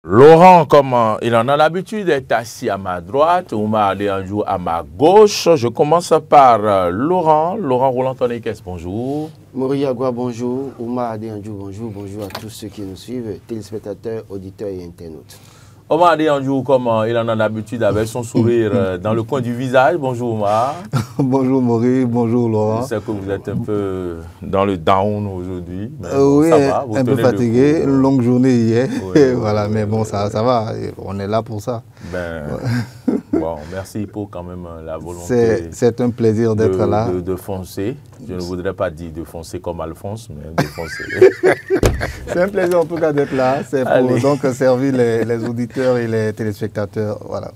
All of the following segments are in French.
Laurent, comme il en a l'habitude, est assis à ma droite, Oumar Adéanjou à ma gauche. Je commence par Laurent. Laurent Roland-Tonekes, bonjour. Maurice Agua, bonjour. Oumar Adéanjou, bonjour. Bonjour à tous ceux qui nous suivent, téléspectateurs, auditeurs et internautes. Oumar Adéanjou, comme il en a l'habitude, avec son sourire dans le coin du visage. Bonjour Oumar. Bonjour Maurice, bonjour Laurent. Je sais que vous êtes un peu dans le down aujourd'hui. Oui, ça va, un peu fatigué, une longue journée hier. Oui, voilà, oui, mais bon, oui. ça va, on est là pour ça. Bon, merci pour quand même la volonté. C'est un plaisir d'être là. De foncer. Je ne voudrais pas dire de foncer comme Alphonse, mais de foncer. C'est un plaisir en tout cas d'être là. C'est pour donc servir les auditeurs et les téléspectateurs. Voilà.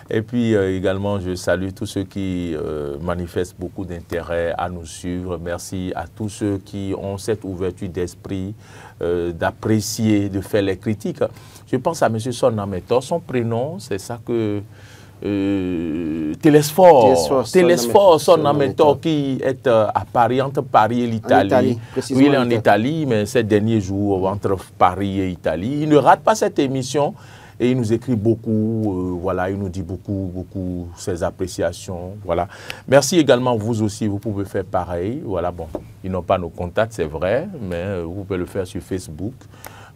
Et puis également, je salue tous ceux qui manifestent beaucoup d'intérêt à nous suivre. Merci à tous ceux qui ont cette ouverture d'esprit, d'apprécier, de faire les critiques. Je pense à M. Sonnametor, son prénom, c'est ça que... Télésphore Sonnametor qui est à Paris, entre Paris et l'Italie. Oui, il est en Italie, mais ces derniers jours, entre Paris et Italie. Il ne rate pas cette émission. Et il nous écrit beaucoup, voilà, il nous dit beaucoup ses appréciations, voilà. Merci également, vous aussi, vous pouvez faire pareil, voilà, bon, ils n'ont pas nos contacts, c'est vrai, mais vous pouvez le faire sur Facebook,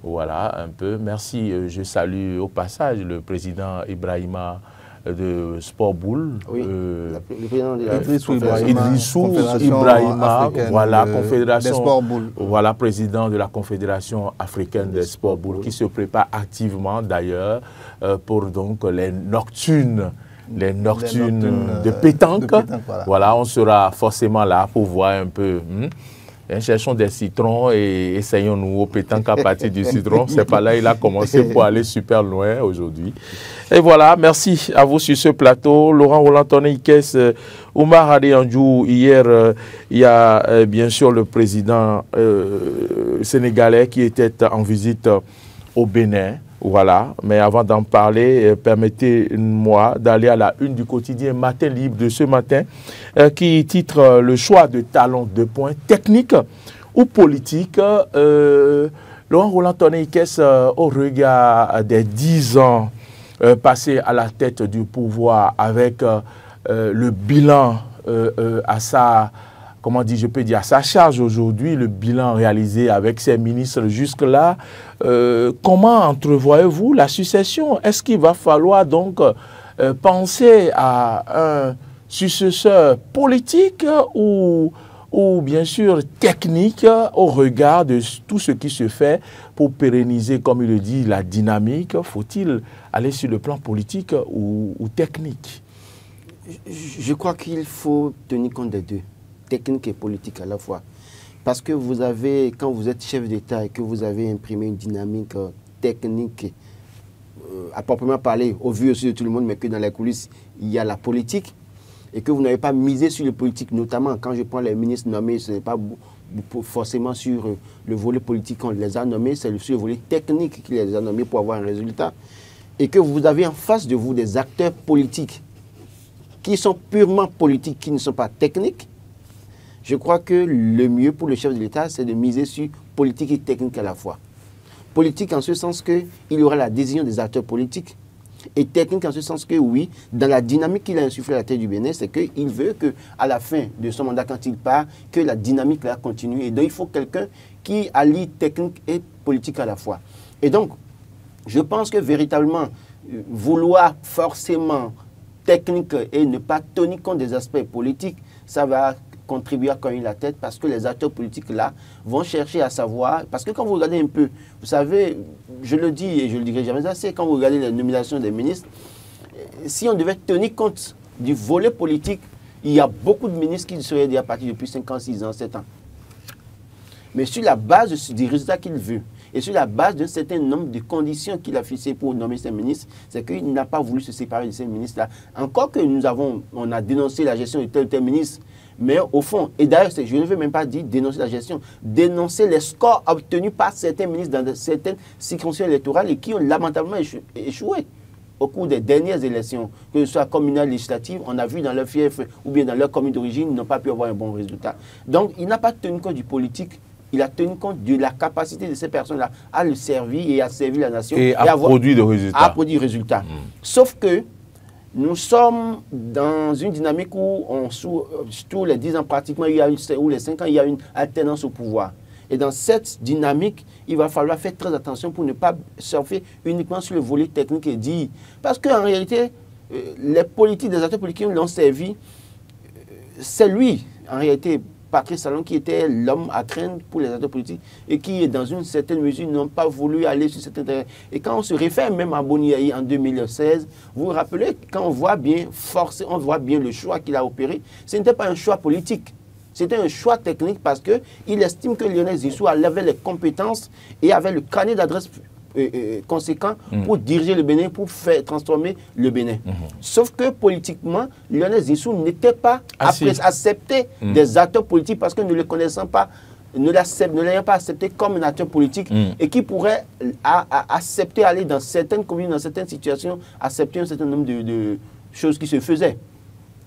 voilà, un peu. Merci, je salue au passage le président Ibrahima de Sport Boule, oui, le président de Idrissou Ibrahima, voilà, Confédération, Sport Boule. Voilà, président de la Confédération africaine des Sport Boule, qui se prépare activement d'ailleurs pour donc les nocturnes de pétanque. Voilà, on sera forcément là pour voir un peu. Cherchons des citrons et essayons-nous au pétanque à partir du citron. C'est pas là il a commencé pour aller super loin aujourd'hui. Et voilà, merci à vous sur ce plateau. Laurent Roland-Tonekes, Oumar Adéanjou. Hier, il y a bien sûr le président sénégalais qui était en visite au Bénin. Voilà, mais avant d'en parler, permettez-moi d'aller à la une du quotidien Matin Libre de ce matin qui titre le choix de talons de points technique ou politique. Laurent Roland-Tonekes, au regard des 10 ans passés à la tête du pouvoir avec le bilan à sa... Comment dire, je peux dire, à sa charge aujourd'hui, le bilan réalisé avec ses ministres jusque-là, comment entrevoyez-vous la succession? Est-ce qu'il va falloir donc penser à un successeur politique ou bien sûr technique au regard de tout ce qui se fait pour pérenniser, comme il le dit, la dynamique? Faut-il aller sur le plan politique ou technique? Je crois qu'il faut tenir compte des deux, technique et politique à la fois. Parce que vous avez, quand vous êtes chef d'État et que vous avez imprimé une dynamique technique, à proprement parler, au vu aussi de tout le monde, mais que dans les coulisses, il y a la politique, et que vous n'avez pas misé sur le politique, notamment quand je prends les ministres nommés, ce n'est pas forcément sur le volet politique qu'on les a nommés, c'est sur le volet technique qu'il les a nommés pour avoir un résultat, et que vous avez en face de vous des acteurs politiques qui sont purement politiques, qui ne sont pas techniques. Je crois que le mieux pour le chef de l'État, c'est de miser sur politique et technique à la fois. Politique en ce sens qu'il y aura la décision des acteurs politiques, et technique en ce sens que oui, dans la dynamique qu'il a insufflée à la tête du Bénin, c'est qu'il veut qu'à la fin de son mandat, quand il part, que la dynamique là continue. Et donc il faut quelqu'un qui allie technique et politique à la fois. Et donc, je pense que véritablement, vouloir forcément technique et ne pas tenir compte des aspects politiques, ça va contribuer à cogner la tête parce que les acteurs politiques là vont chercher à savoir, parce que quand vous regardez un peu, vous savez, je le dis et je le dirai jamais assez, quand vous regardez les nominations des ministres, si on devait tenir compte du volet politique, il y a beaucoup de ministres qui seraient déjà partis depuis 5 ans, 6 ans, 7 ans. Mais sur la base des résultats qu'il veut, et sur la base d'un certain nombre de conditions qu'il a fixées pour nommer ces ministres, c'est qu'il n'a pas voulu se séparer de ces ministres-là. Encore que on a dénoncé la gestion de tel ou tel ministre, mais au fond, et d'ailleurs, je ne veux même pas dire dénoncer la gestion, dénoncer les scores obtenus par certains ministres dans certaines circonscriptions électorales et qui ont lamentablement échoué au cours des dernières élections, que ce soit communales, législatives, on a vu dans leur fief ou bien dans leur commune d'origine, ils n'ont pas pu avoir un bon résultat. Donc, il n'a pas tenu compte du politique il a tenu compte de la capacité de ces personnes-là à le servir et à servir la nation. Et à produire des résultats. À produire des résultats. Sauf que nous sommes dans une dynamique où, tous les 10 ans pratiquement, ou les 5 ans, il y a une alternance au pouvoir. Et dans cette dynamique, il va falloir faire très attention pour ne pas surfer uniquement sur le volet technique et dit. Parce qu'en réalité, les politiques, des acteurs politiques qui l'ont servi, c'est lui, en réalité, Patrice Talon, qui était l'homme à craindre pour les acteurs politiques et qui, dans une certaine mesure, n'ont pas voulu aller sur cet intérêt. Et quand on se réfère même à Boni Yayi en 2016, vous vous rappelez, quand on voit bien le choix qu'il a opéré, ce n'était pas un choix politique. C'était un choix technique parce qu'il estime que Lionel Zinsou avait les compétences et avait le carnet d'adresse conséquent pour diriger le Bénin, pour faire transformer le Bénin. Sauf que politiquement, Lionel Zinsou n'était pas accepté des acteurs politiques parce que ne le connaissant pas, ne l'ayant pas accepté comme un acteur politique et qui pourrait accepter, aller dans certaines communes, dans certaines situations, accepter un certain nombre de choses qui se faisaient.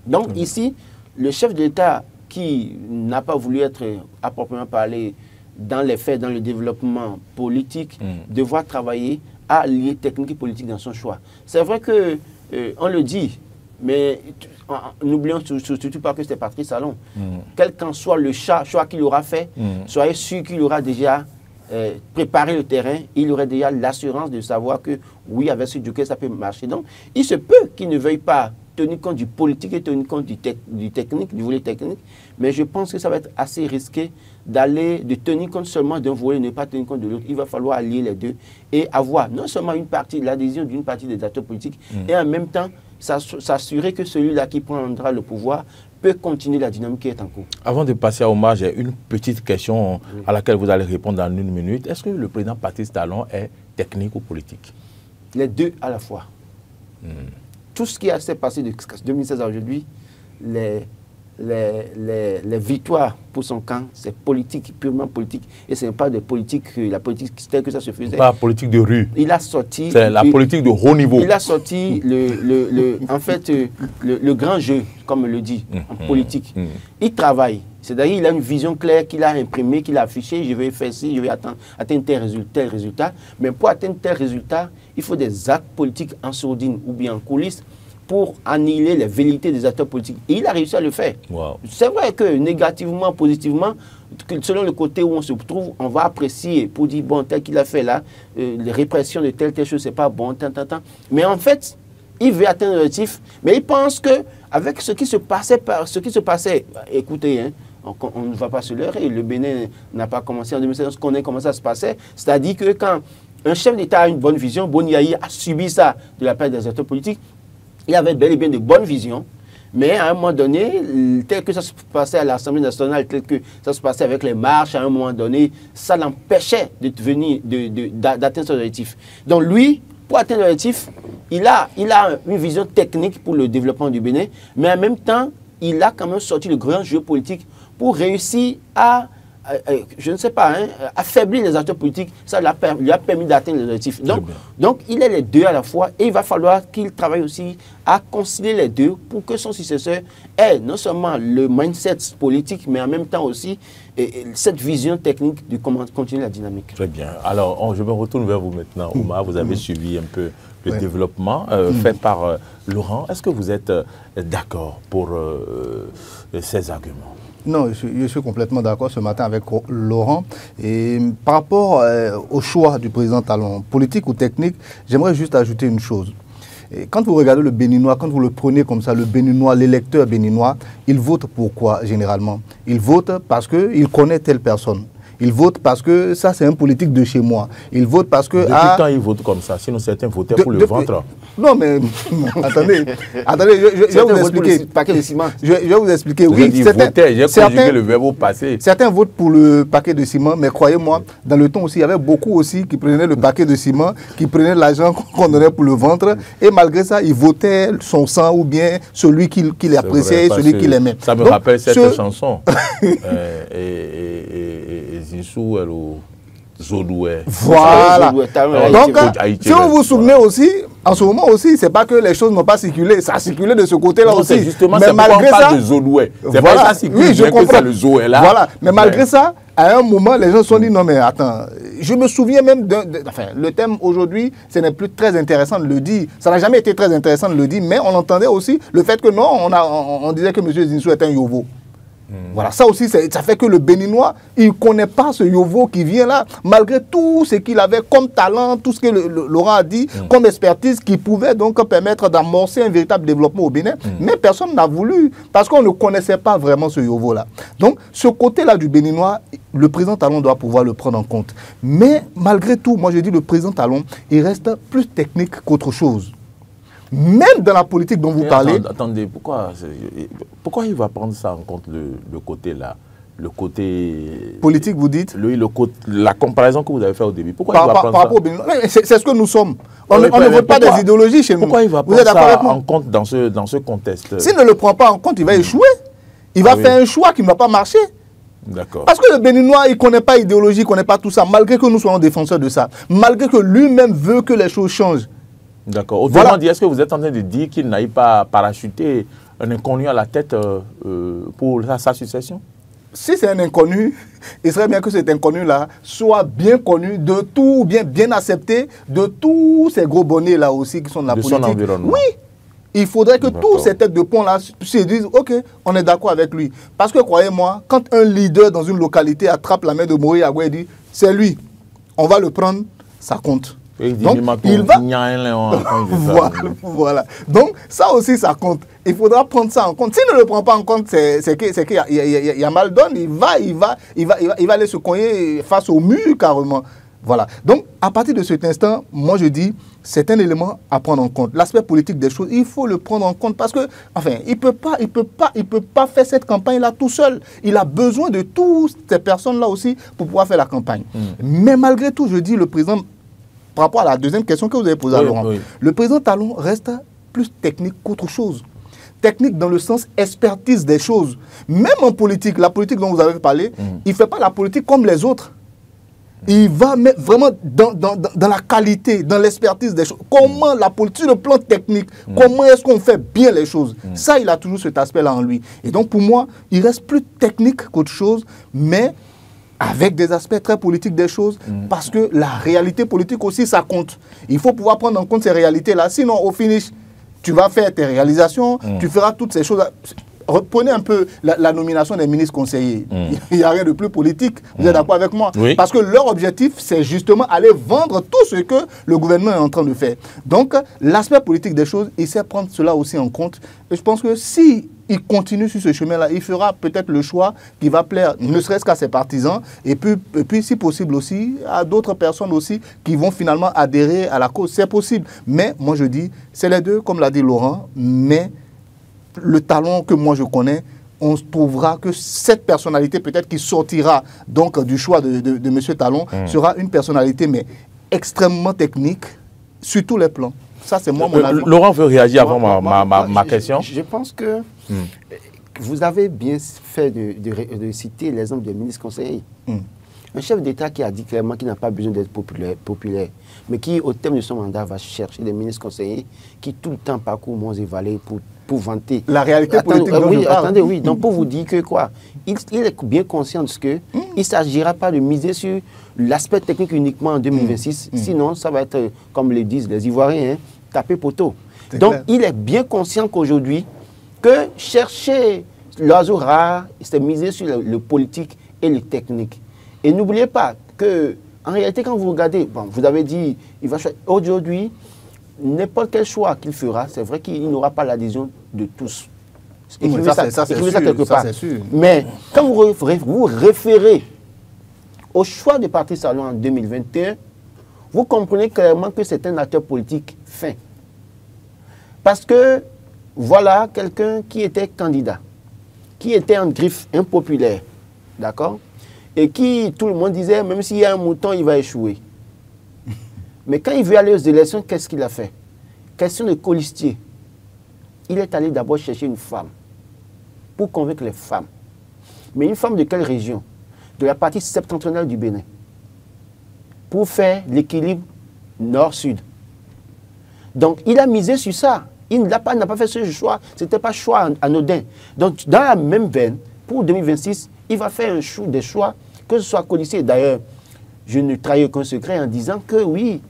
Donc ici, le chef de l'État qui n'a pas voulu être, à proprement parler, dans les faits, dans le développement politique, devoir travailler à lier technique et politique dans son choix. C'est vrai que on le dit, mais n'oublions surtout pas que c'est Patrice Talon. Quel qu'en soit le choix qu'il aura fait, soyez sûr qu'il aura déjà préparé le terrain, il aurait déjà l'assurance de savoir que oui, avec ce joker, ça peut marcher. Donc, il se peut qu'il ne veuille pas tenir compte du politique et tenir compte du technique, du volet technique, mais je pense que ça va être assez risqué de tenir compte seulement d'un volet et ne pas tenir compte de l'autre. Il va falloir allier les deux et avoir non seulement l'adhésion d'une partie des acteurs politiques et en même temps s'assurer que celui-là qui prendra le pouvoir peut continuer la dynamique qui est en cours. Avant de passer à Omar, j'ai une petite question à laquelle vous allez répondre dans 1 minute. Est-ce que le président Patrice Talon est technique ou politique? Les deux à la fois. Tout ce qui s'est passé de 2016 à aujourd'hui, les victoires pour son camp, c'est politique, purement politique. Et ce n'est pas de politique, la politique telle que ça se faisait. Pas la politique de rue. Il a sorti... C'est la politique de haut niveau. Il a sorti en fait, le grand jeu, comme on le dit, en politique. Il travaille. C'est-à-dire qu'il a une vision claire qu'il a imprimée, qu'il a affichée. Je vais faire ci, je vais atteindre tel résultat. Mais pour atteindre tel résultat, il faut des actes politiques en sourdine ou bien en coulisses pour annihiler les velléités des acteurs politiques. Et il a réussi à le faire. Wow. C'est vrai que négativement, positivement, selon le côté où on se trouve, on va apprécier pour dire, bon, tel qu'il a fait là, les répressions de telle chose, c'est pas bon, Mais en fait, il veut atteindre l'objectif, mais il pense qu'avec ce qui se passait, écoutez, hein, on ne va pas se leurrer, le Bénin n'a pas commencé en 2016, on connaît comment ça se passait, c'est-à-dire que quand un chef d'État a une bonne vision, Boni Yayi a subi ça de la part des acteurs politiques, il avait bel et bien de bonnes visions, mais à un moment donné, tel que ça se passait à l'Assemblée nationale, tel que ça se passait avec les marches, à un moment donné, ça l'empêchait d'atteindre son objectif. Donc lui, pour atteindre l'objectif, il a une vision technique pour le développement du Bénin, mais en même temps, il a quand même sorti le grand jeu politique pour réussir à, je ne sais pas, hein, affaiblir les acteurs politiques. Ça lui a permis d'atteindre les objectifs. Donc, il est les deux à la fois et il va falloir qu'il travaille aussi à concilier les deux pour que son successeur ait non seulement le mindset politique, mais en même temps aussi cette vision technique de comment continuer la dynamique. Très bien. Alors, je me retourne vers vous maintenant, Omar. Vous avez suivi un peu le développement fait par Laurent. Est-ce que vous êtes d'accord pour ces arguments? Non, je suis complètement d'accord ce matin avec Laurent. Et par rapport au choix du président Talon, politique ou technique, j'aimerais juste ajouter une chose. Et quand vous regardez le Béninois, quand vous le prenez comme ça, le Béninois, l'électeur béninois, il vote pourquoi généralement? Il vote parce qu'il connaît telle personne. Il vote parce que ça, c'est un politique de chez moi. Il vote parce que... Depuis quand il vote comme ça? Sinon, certains votaient pour le ventre. Non, mais attendez, je vais vous expliquer. Le paquet de ciment. Je vais vous expliquer. Oui, j'ai conjugué le verbe au passé. Certains votent pour le paquet de ciment, mais croyez-moi, dans le temps aussi, il y avait beaucoup aussi qui prenaient le paquet de ciment, qui prenaient l'argent qu'on donnait pour le ventre, et malgré ça, ils votaient son sang ou bien celui qu'il appréciait et celui qu'il aimait. Ça me rappelle cette chanson. Zinsou, Zodoué. Voilà. Donc, si vous vous souvenez aussi, En ce moment aussi, c'est pas que les choses n'ont pas circulé, ça a circulé de ce côté-là aussi. Justement, mais malgré ça, de Zoloué. C'est voilà, pas ça circule, oui, je comprends. Que le Zoé là. Voilà, mais malgré ça, à un moment, les gens se sont dit non mais attends, je me souviens même enfin, le thème aujourd'hui, ce n'est plus très intéressant de le dire. Ça n'a jamais été très intéressant de le dire, mais on entendait aussi le fait que non, on disait que M. Zinsou est un yovo. Voilà, ça aussi, ça fait que le Béninois, il ne connaît pas ce Yovo qui vient là, malgré tout ce qu'il avait comme talent, tout ce que Laurent a dit, comme expertise, qui pouvait donc permettre d'amorcer un véritable développement au Bénin. Mais personne n'a voulu, parce qu'on ne connaissait pas vraiment ce Yovo-là. Donc, ce côté-là du Béninois, le président Talon doit pouvoir le prendre en compte. Mais malgré tout, moi je dis le président Talon, il reste plus technique qu'autre chose. Même dans la politique dont vous parlez... Attendez, pourquoi il va prendre ça en compte, le côté là, le côté... Politique, vous dites? La comparaison que vous avez faite au début. Pourquoi il va prendre ça? C'est ce que nous sommes. On ne vote pas des idéologies chez nous. Pourquoi il va prendre ça en compte dans ce contexte? S'il ne le prend pas en compte, il va échouer. Il va faire un choix qui ne va pas marcher. D'accord. Parce que le Béninois, il ne connaît pas l'idéologie, il ne connaît pas tout ça, malgré que nous soyons défenseurs de ça, malgré que lui-même veut que les choses changent. D'accord. Autrement dit, est-ce que vous êtes en train de dire qu'il n'aille pas parachuter un inconnu à la tête pour sa succession? Si c'est un inconnu, il serait bien que cet inconnu-là soit bien connu de tout, bien accepté de tous ces gros bonnets là aussi qui sont de la politique. Son environnement. Oui. Il faudrait que tous ces têtes de pont-là se disent « Ok, on est d'accord avec lui ». Parce que croyez-moi, quand un leader dans une localité attrape la main de Moïse Agoué et dit « C'est lui, on va le prendre », ça compte. Donc, il va... voilà. Donc, ça aussi, ça compte. Il faudra prendre ça en compte. S'il ne le prend pas en compte, c'est qu'il y a mal donne. Il va aller se cogner face au mur, carrément. Voilà. Donc, à partir de cet instant, moi, je dis, c'est un élément à prendre en compte. L'aspect politique des choses, il faut le prendre en compte parce que, enfin, il peut pas faire cette campagne-là tout seul. Il a besoin de toutes ces personnes-là aussi pour pouvoir faire la campagne. Mais malgré tout, je dis, le président... Par rapport à la deuxième question que vous avez posée à Laurent, le président Talon reste plus technique qu'autre chose. Technique dans le sens expertise des choses. Même en politique, la politique dont vous avez parlé, il ne fait pas la politique comme les autres. Il va vraiment dans la qualité, dans l'expertise des choses. Comment la politique, sur le plan technique, comment est-ce qu'on fait bien les choses. Ça, il a toujours cet aspect-là en lui. Et donc, pour moi, il reste plus technique qu'autre chose, mais... avec des aspects très politiques des choses, parce que la réalité politique aussi, ça compte. Il faut pouvoir prendre en compte ces réalités-là. Sinon, au finish, tu vas faire tes réalisations, tu feras toutes ces choses. Reprenez un peu la nomination des ministres conseillers. Il n'y a rien de plus politique. Vous êtes d'accord avec moi? Parce que leur objectif, c'est justement aller vendre tout ce que le gouvernement est en train de faire. Donc, l'aspect politique des choses, il sait prendre cela aussi en compte. Et je pense que si il continue sur ce chemin-là, il fera peut-être le choix qui va plaire, ne serait-ce qu'à ses partisans, et puis, si possible aussi, à d'autres personnes aussi qui vont finalement adhérer à la cause. C'est possible. Mais moi, je dis, c'est les deux, comme l'a dit Laurent, mais le Talon que moi je connais, on trouvera que cette personnalité peut-être qui sortira donc du choix de M. Talon sera une personnalité mais extrêmement technique sur tous les plans. Ça, c'est moi mon avis. Laurent veut réagir avant ma question. Je pense que vous avez bien fait de citer l'exemple des ministres conseillers. Un chef d'État qui a dit clairement qu'il n'a pas besoin d'être populaire, mais qui, au terme de son mandat, va chercher des ministres conseillers qui tout le temps parcourent Monts et Vallées pour vanter. La réalité politique dont je parle. Attendez, oui. Donc, pour vous dire que quoi, il est bien conscient de ce que il ne s'agira pas de miser sur l'aspect technique uniquement en 2026. Sinon, ça va être, comme le disent les Ivoiriens, taper poteau. Donc, il est bien conscient qu'aujourd'hui, que chercher l'oiseau rare, c'est miser sur le politique et le technique. Et n'oubliez pas que, en réalité, quand vous regardez, bon, vous avez dit, il va choisir. Aujourd'hui, n'importe quel choix qu'il fera, c'est vrai qu'il n'aura pas l'adhésion de tous. Écrivez ça quelque part. Mais quand vous référez au choix de Patrice Talon en 2021, vous comprenez clairement que c'est un acteur politique fin. Parce que, voilà quelqu'un qui était candidat, qui était en griffe impopulaire, d'accord? Et qui, tout le monde disait, même s'il y a un mouton, il va échouer. Mais quand il veut aller aux élections, qu'est-ce qu'il a fait? Question de colistier. Il est allé d'abord chercher une femme pour convaincre les femmes. Mais une femme de quelle région? De la partie septentrionale du Bénin. Pour faire l'équilibre nord-sud. Donc, il a misé sur ça. Il n'a pas fait ce choix. Ce n'était pas un choix anodin. Donc, dans la même veine, pour 2026, il va faire des choix, que ce soit colissier. D'ailleurs, je ne trahis aucun secret en disant que oui,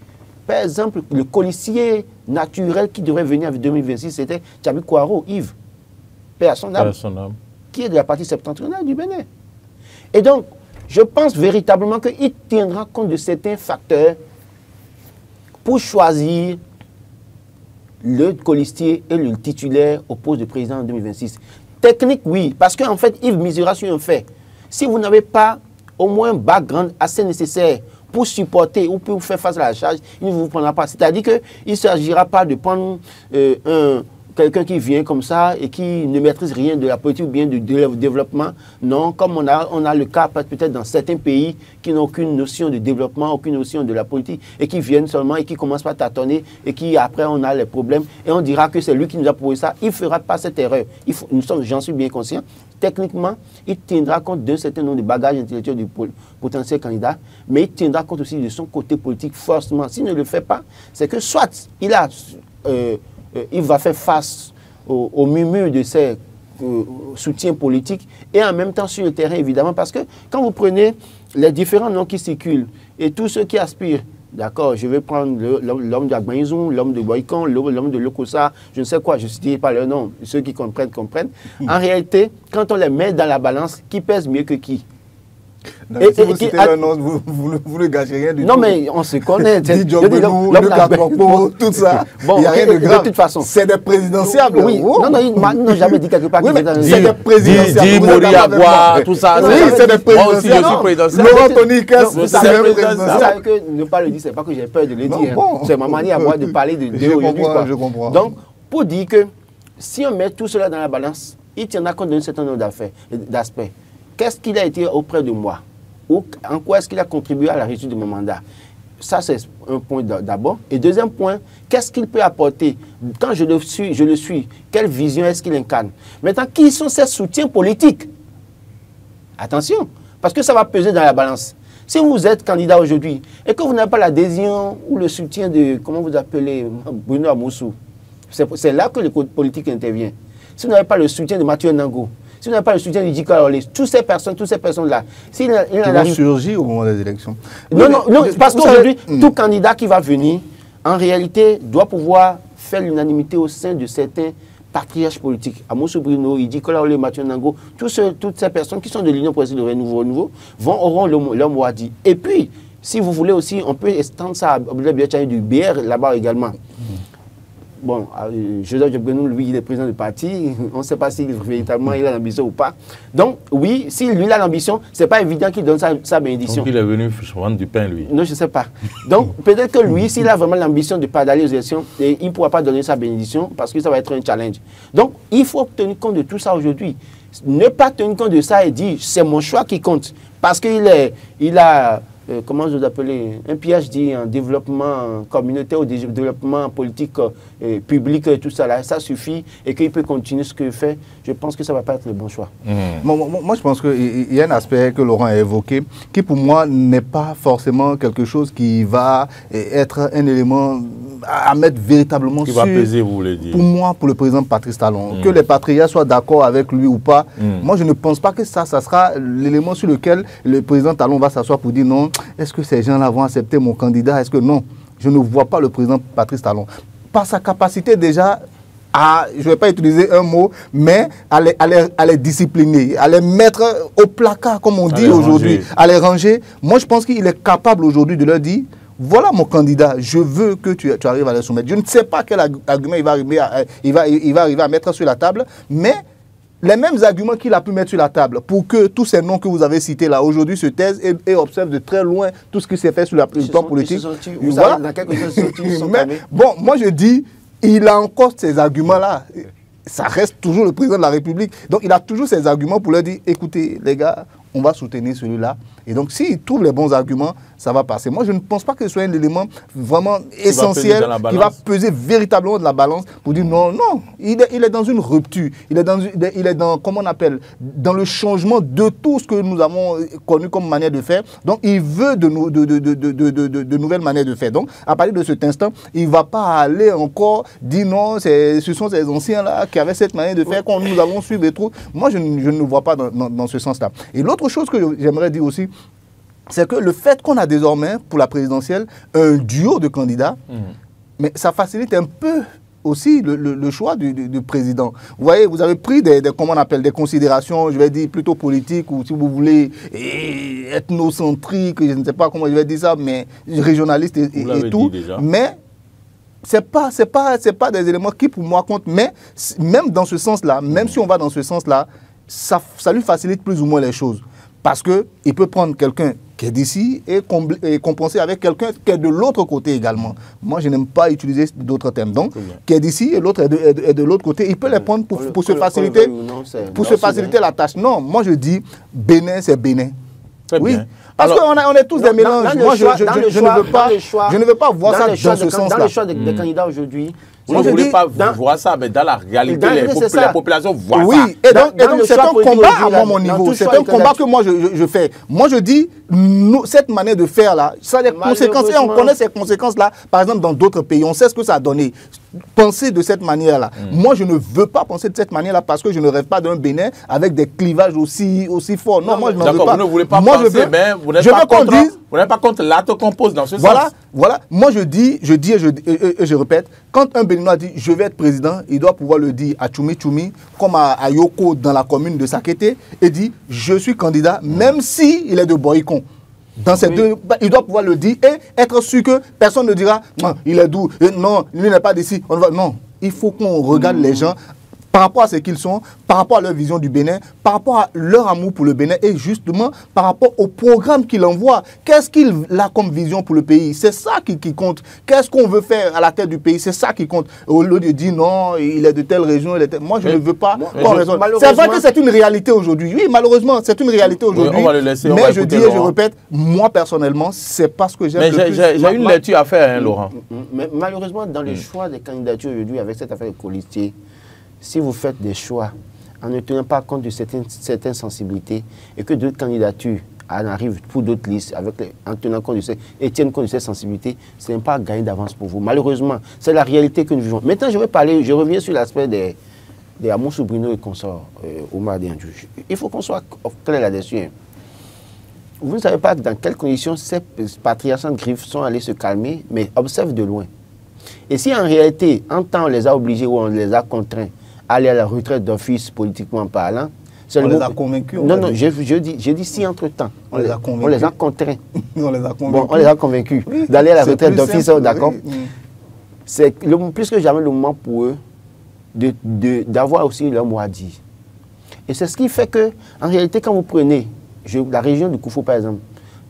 par exemple, le colissier naturel qui devrait venir en 2026, c'était Tchabi Kouaro, Yves, paix à son âme, qui est de la partie septentrionale du Bénin. Et donc, je pense véritablement qu'il tiendra compte de certains facteurs pour choisir le colistier et le titulaire au poste de président en 2026. Technique, oui, parce qu'en fait, Yves misera sur un fait. Si vous n'avez pas au moins un background assez nécessaire pour supporter ou pour faire face à la charge, il ne vous prendra pas. C'est-à-dire qu'il ne s'agira pas de prendre quelqu'un qui vient comme ça et qui ne maîtrise rien de la politique ou bien du développement. Non, comme on a le cas peut-être dans certains pays qui n'ont aucune notion de développement, aucune notion de la politique et qui viennent seulement et qui commencent par tâtonner et qui après on a les problèmes et on dira que c'est lui qui nous a prouvé ça. Il ne fera pas cette erreur. J'en suis bien conscient. Techniquement, il tiendra compte d'un certain nombre de bagages intellectuels du potentiel candidat, mais il tiendra compte aussi de son côté politique forcément. S'il ne le fait pas, c'est que soit il va faire face au murmure de ses soutiens politiques et en même temps sur le terrain, évidemment, parce que quand vous prenez les différents noms qui circulent et tous ceux qui aspirent, d'accord, je vais prendre l'homme d'Agbaïzoum, l'homme de Boycon, l'homme de Lokosa, je ne sais quoi, je ne cite pas leur nom, ceux qui comprennent, comprennent. En réalité, quand on les met dans la balance, qui pèse mieux que qui? Si vous citez leur nom, vous ne gâchez rien du tout. Non, mais on se connaît. Tout ça. Bon, il n'y a rien de grave. De toute façon. C'est des présidentiables. Oui. Non, ils n'ont jamais dit quelque part que c'est des présidentiables. Dis Mori Agua, tout ça. Oui, c'est des présidentiables. Moi aussi, je suis présidentiel. Laurent Tonikas, c'est même présidentiel. Vous savez que ne pas le dire, c'est pas que j'ai peur de le dire. C'est ma manière à moi de parler de aujourd'hui. Je comprends. Donc, pour dire que si on met tout cela dans la balance, il tiendra compte d'un certain nombre d'aspects. Qu'est-ce qu'il a été auprès de moi? Ou en quoi est-ce qu'il a contribué à la réussite de mon mandat? Ça, c'est un point d'abord. Et deuxième point, qu'est-ce qu'il peut apporter? Quand je le suis, quelle vision est-ce qu'il incarne? Maintenant, qui sont ses soutiens politiques? Attention, parce que ça va peser dans la balance. Si vous êtes candidat aujourd'hui et que vous n'avez pas l'adhésion ou le soutien de, comment vous appelez, Bruno Amoussou, c'est là que le code politique intervient. Si vous n'avez pas le soutien de Mathieu Nango, si vous n'avez pas le soutien du Djika Orlé, toutes ces personnes-là, qui vont surgir au moment des élections. Non, parce qu'aujourd'hui, tout candidat qui va venir, en réalité, doit pouvoir faire l'unanimité au sein de certains patriarches politiques. Amoussou Bruno, Djika Orlé, Mathieu Nango, toutes ces personnes qui sont de l'Union progressiste de Renouveau auront leur mot à dire. Et puis, si vous voulez aussi, on peut étendre ça à Abdoulaye Biachani du BR là-bas également. Bon, Joseph Djebrenou, lui, il est président du parti. On ne sait pas si véritablement il a l'ambition ou pas. Donc, oui, si lui a l'ambition, ce n'est pas évident qu'il donne sa bénédiction. Donc, il est venu vendre du pain, lui. Non, je ne sais pas. Donc, peut-être que lui, s'il a vraiment l'ambition de ne pas aller aux élections, il ne pourra pas donner sa bénédiction parce que ça va être un challenge. Donc, il faut tenir compte de tout ça aujourd'hui. Ne pas tenir compte de ça et dire, c'est mon choix qui compte. Parce qu'il a... comment je vous appelle, un PhD en développement communautaire ou développement politique public, tout ça là, ça suffit et qu'il peut continuer ce qu'il fait, je pense que ça ne va pas être le bon choix. Moi, je pense qu'il y a un aspect que Laurent a évoqué qui, pour moi, n'est pas forcément quelque chose qui va être un élément à mettre véritablement sur... Qui va peser, vous voulez dire. Pour moi, pour le président Patrice Talon, que les patriotes soient d'accord avec lui ou pas, moi, je ne pense pas que ça sera l'élément sur lequel le président Talon va s'asseoir pour dire non, est-ce que ces gens-là vont accepter mon candidat? Est-ce que non? Je ne vois pas le président Patrice Talon. Par sa capacité déjà à, je ne vais pas utiliser un mot, mais à les discipliner, à les mettre au placard, comme on dit aujourd'hui, à les ranger. Moi, je pense qu'il est capable aujourd'hui de leur dire, voilà mon candidat, je veux que tu arrives à les soumettre. Je ne sais pas quel argument il va arriver à mettre sur la table, mais les mêmes arguments qu'il a pu mettre sur la table pour que tous ces noms que vous avez cités là aujourd'hui se taisent et observent de très loin tout ce qui s'est fait sur le plan politique. Voilà. Dans quelque chose, bon, moi je dis, il a encore ces arguments-là. Ça reste toujours le président de la République. Donc il a toujours ces arguments pour leur dire, écoutez les gars, on va soutenir celui-là. Et donc, s'il trouve les bons arguments, ça va passer. Moi, je ne pense pas que ce soit un élément vraiment essentiel qui va peser véritablement de la balance pour dire non, non, il est dans une rupture, il est dans, comment on appelle, dans le changement de tout ce que nous avons connu comme manière de faire. Donc, il veut de nouvelles manières de faire. Donc, à partir de cet instant, il ne va pas aller encore dire non, ce sont ces anciens-là qui avaient cette manière de faire qu'on nous avons suivi et tout. Moi, je ne le vois pas dans ce sens-là. Et l'autre chose que j'aimerais dire aussi, c'est que le fait qu'on a désormais, pour la présidentielle, un duo de candidats, mais ça facilite un peu aussi le choix du président. Vous voyez, vous avez pris comment on appelle, des considérations, je vais dire, plutôt politiques, ou si vous voulez, ethnocentriques, je ne sais pas comment je vais dire ça, mais régionalistes et tout. Mais c'est pas des éléments qui, pour moi, comptent. Mais même dans ce sens-là, même si on va dans ce sens-là, ça lui facilite plus ou moins les choses. Parce qu'il peut prendre quelqu'un qui est d'ici et compenser avec quelqu'un qui est de l'autre côté également. Moi, je n'aime pas utiliser d'autres termes. Donc, qui est d'ici et l'autre est de l'autre côté. Il peut les prendre pour se faciliter, la tâche. Non, moi je dis Bénin, c'est Bénin. Oui. Parce qu'on est tous des mélanges. Moi, je ne veux pas voir ça dans ce sens-là. Dans le choix des candidats aujourd'hui, vous ne voulez pas voir ça, mais dans la réalité, la population voit ça. Oui, et donc c'est un combat à mon niveau. C'est un combat que moi je fais. Moi je dis, cette manière de faire là, ça a des conséquences. Et on connaît ces conséquences-là, par exemple, dans d'autres pays. On sait ce que ça a donné. Penser de cette manière-là. Moi, je ne veux pas penser de cette manière-là parce que je ne rêve pas d'un Bénin avec des clivages aussi forts. Non, moi je n'en veux pas. Vous ne voulez pas penser, mais vous n'êtes pas contre l'acte qu'on pose dans ce sens. Voilà. Moi je dis et je répète, quand un Béninois dit je vais être président, il doit pouvoir le dire à Tchoumi Tchoumi, comme à Yoko dans la commune de Sakété, et dit je suis candidat, même si il est de Boycon. Dans ces deux, il doit pouvoir le dire et être sûr que personne ne dira non, il est d'où, non, lui n'est pas d'ici. Non, il faut qu'on regarde les gens par rapport à ce qu'ils sont, par rapport à leur vision du Bénin, par rapport à leur amour pour le Bénin et justement par rapport au programme qu'il envoie. Qu'est-ce qu'il a comme vision pour le pays? C'est ça qui compte. Qu'est-ce qu'on veut faire à la tête du pays? C'est ça qui compte. Au lieu de dire non, il est de telle région, moi je ne veux pas. C'est vrai que c'est une réalité aujourd'hui. Oui, malheureusement, c'est une réalité aujourd'hui. Mais je dis et je répète, moi personnellement, c'est pas ce que j'aime le plus. J'ai une lecture à faire, hein, Laurent. Mais malheureusement, dans le choix des candidatures aujourd'hui, avec cette affaire de colistier, si vous faites des choix en ne tenant pas compte de certaines sensibilités et que d'autres candidatures en arrivent pour d'autres listes en tenant compte de et tiennent compte de ces sensibilités, ce n'est pas gagner d'avance pour vous. Malheureusement, c'est la réalité que nous vivons. Maintenant, je reviens sur l'aspect des Amoussou Bruno et consorts, Omar Diandjou. Il faut qu'on soit clair là-dessus. Vous ne savez pas dans quelles conditions ces patriarches de griffes sont allés se calmer, mais observent de loin. Et si en réalité, en temps on les a obligés ou on les a contraints aller à la retraite d'office politiquement parlant. On les a convaincus. Non, je dis si entre-temps. On les a convaincus. On les a contraints. On les a convaincus. Bon, on les a convaincus d'aller à la retraite d'office, d'accord. C'est plus que jamais le moment pour eux d'avoir aussi leur mot à dire. Et c'est ce qui fait que, en réalité, quand vous prenez la région du Koufou, par exemple,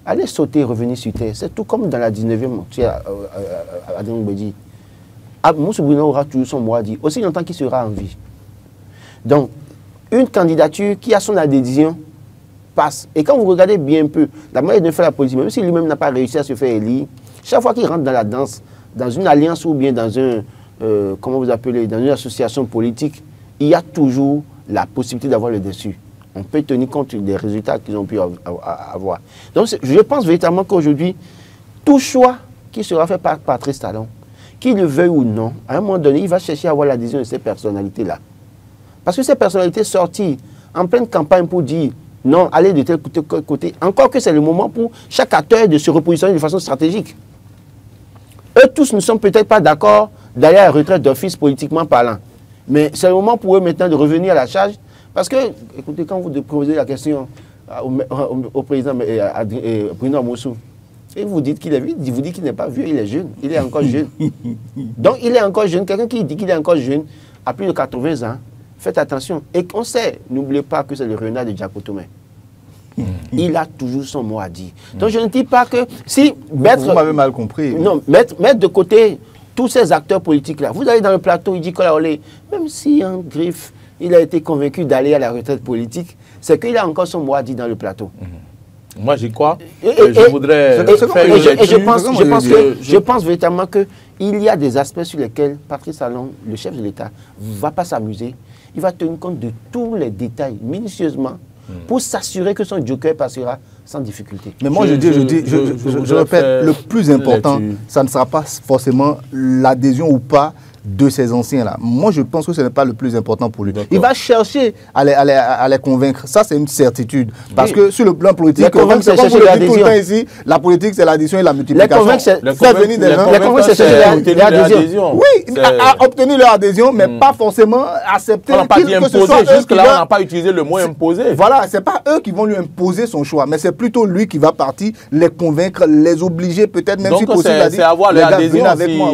allez sauter et revenir sur terre. C'est tout comme dans la 19e, tu sais, à Dengobedi. Amoussou Bruno aura toujours son mot à dire, aussi longtemps qu'il sera en vie. Donc, une candidature qui a son adhésion passe. Et quand vous regardez bien un peu la manière de faire la politique, même si lui-même n'a pas réussi à se faire élire, chaque fois qu'il rentre dans la danse, dans une alliance ou bien dans un, comment vous appelez, dans une association politique, il y a toujours la possibilité d'avoir le dessus. On peut tenir compte des résultats qu'ils ont pu avoir. Donc, je pense véritablement qu'aujourd'hui, tout choix qui sera fait par Patrice Talon, qu'il le veuille ou non, à un moment donné, il va chercher à avoir l'adhésion de ces personnalités-là. Parce que ces personnalités sorties en pleine campagne pour dire non, allez de tel côté, encore que c'est le moment pour chaque acteur de se repositionner de façon stratégique. Eux tous ne sont peut-être pas d'accord d'aller à la retraite d'office politiquement parlant. Mais c'est le moment pour eux maintenant de revenir à la charge. Parce que, écoutez, quand vous posez la question au président Bruno Amoussou, et vous dites qu'il est vieux, vous dites qu'il n'est pas vieux, il est jeune, il est encore jeune. Donc il est encore jeune, quelqu'un qui dit qu'il est encore jeune, à plus de 80 ans, faites attention. Et qu'on sait, n'oubliez pas que c'est le renard de Jacotomé. Il a toujours son mot à dire. Donc je ne dis pas que si mettre... Vous m'avez mal compris. Non, mettre de côté tous ces acteurs politiques-là. Vous allez dans le plateau, il dit qu'on même si en griffe, il a été convaincu d'aller à la retraite politique, c'est qu'il a encore son mot à dire dans le plateau. Moi, j'y crois. Je voudrais je pense véritablement qu'il y a des aspects sur lesquels Patrice Talon, le chef de l'État, ne va pas s'amuser. Il va tenir compte de tous les détails minutieusement pour s'assurer que son joker passera sans difficulté. Mais moi, je répète, le plus important, ça ne sera pas forcément l'adhésion ou pas de ces anciens-là. Moi, je pense que ce n'est pas le plus important pour lui. Il va chercher à les convaincre. Ça, c'est une certitude. Parce que sur le plan politique, comme vous le dites tout le temps ici, la politique, c'est l'addition et la multiplication. Faire venir des gens. Les convaincre, c'est l'adhésion. Oui, à obtenir leur adhésion, mais pas forcément accepter que ce soit eux. Jusque-là, on n'a pas utilisé le mot imposer. Voilà, ce n'est pas eux qui vont lui imposer son choix, mais c'est plutôt lui qui va partir les convaincre, les obliger, peut-être même si possible à dire. C'est avoir leur adhésion.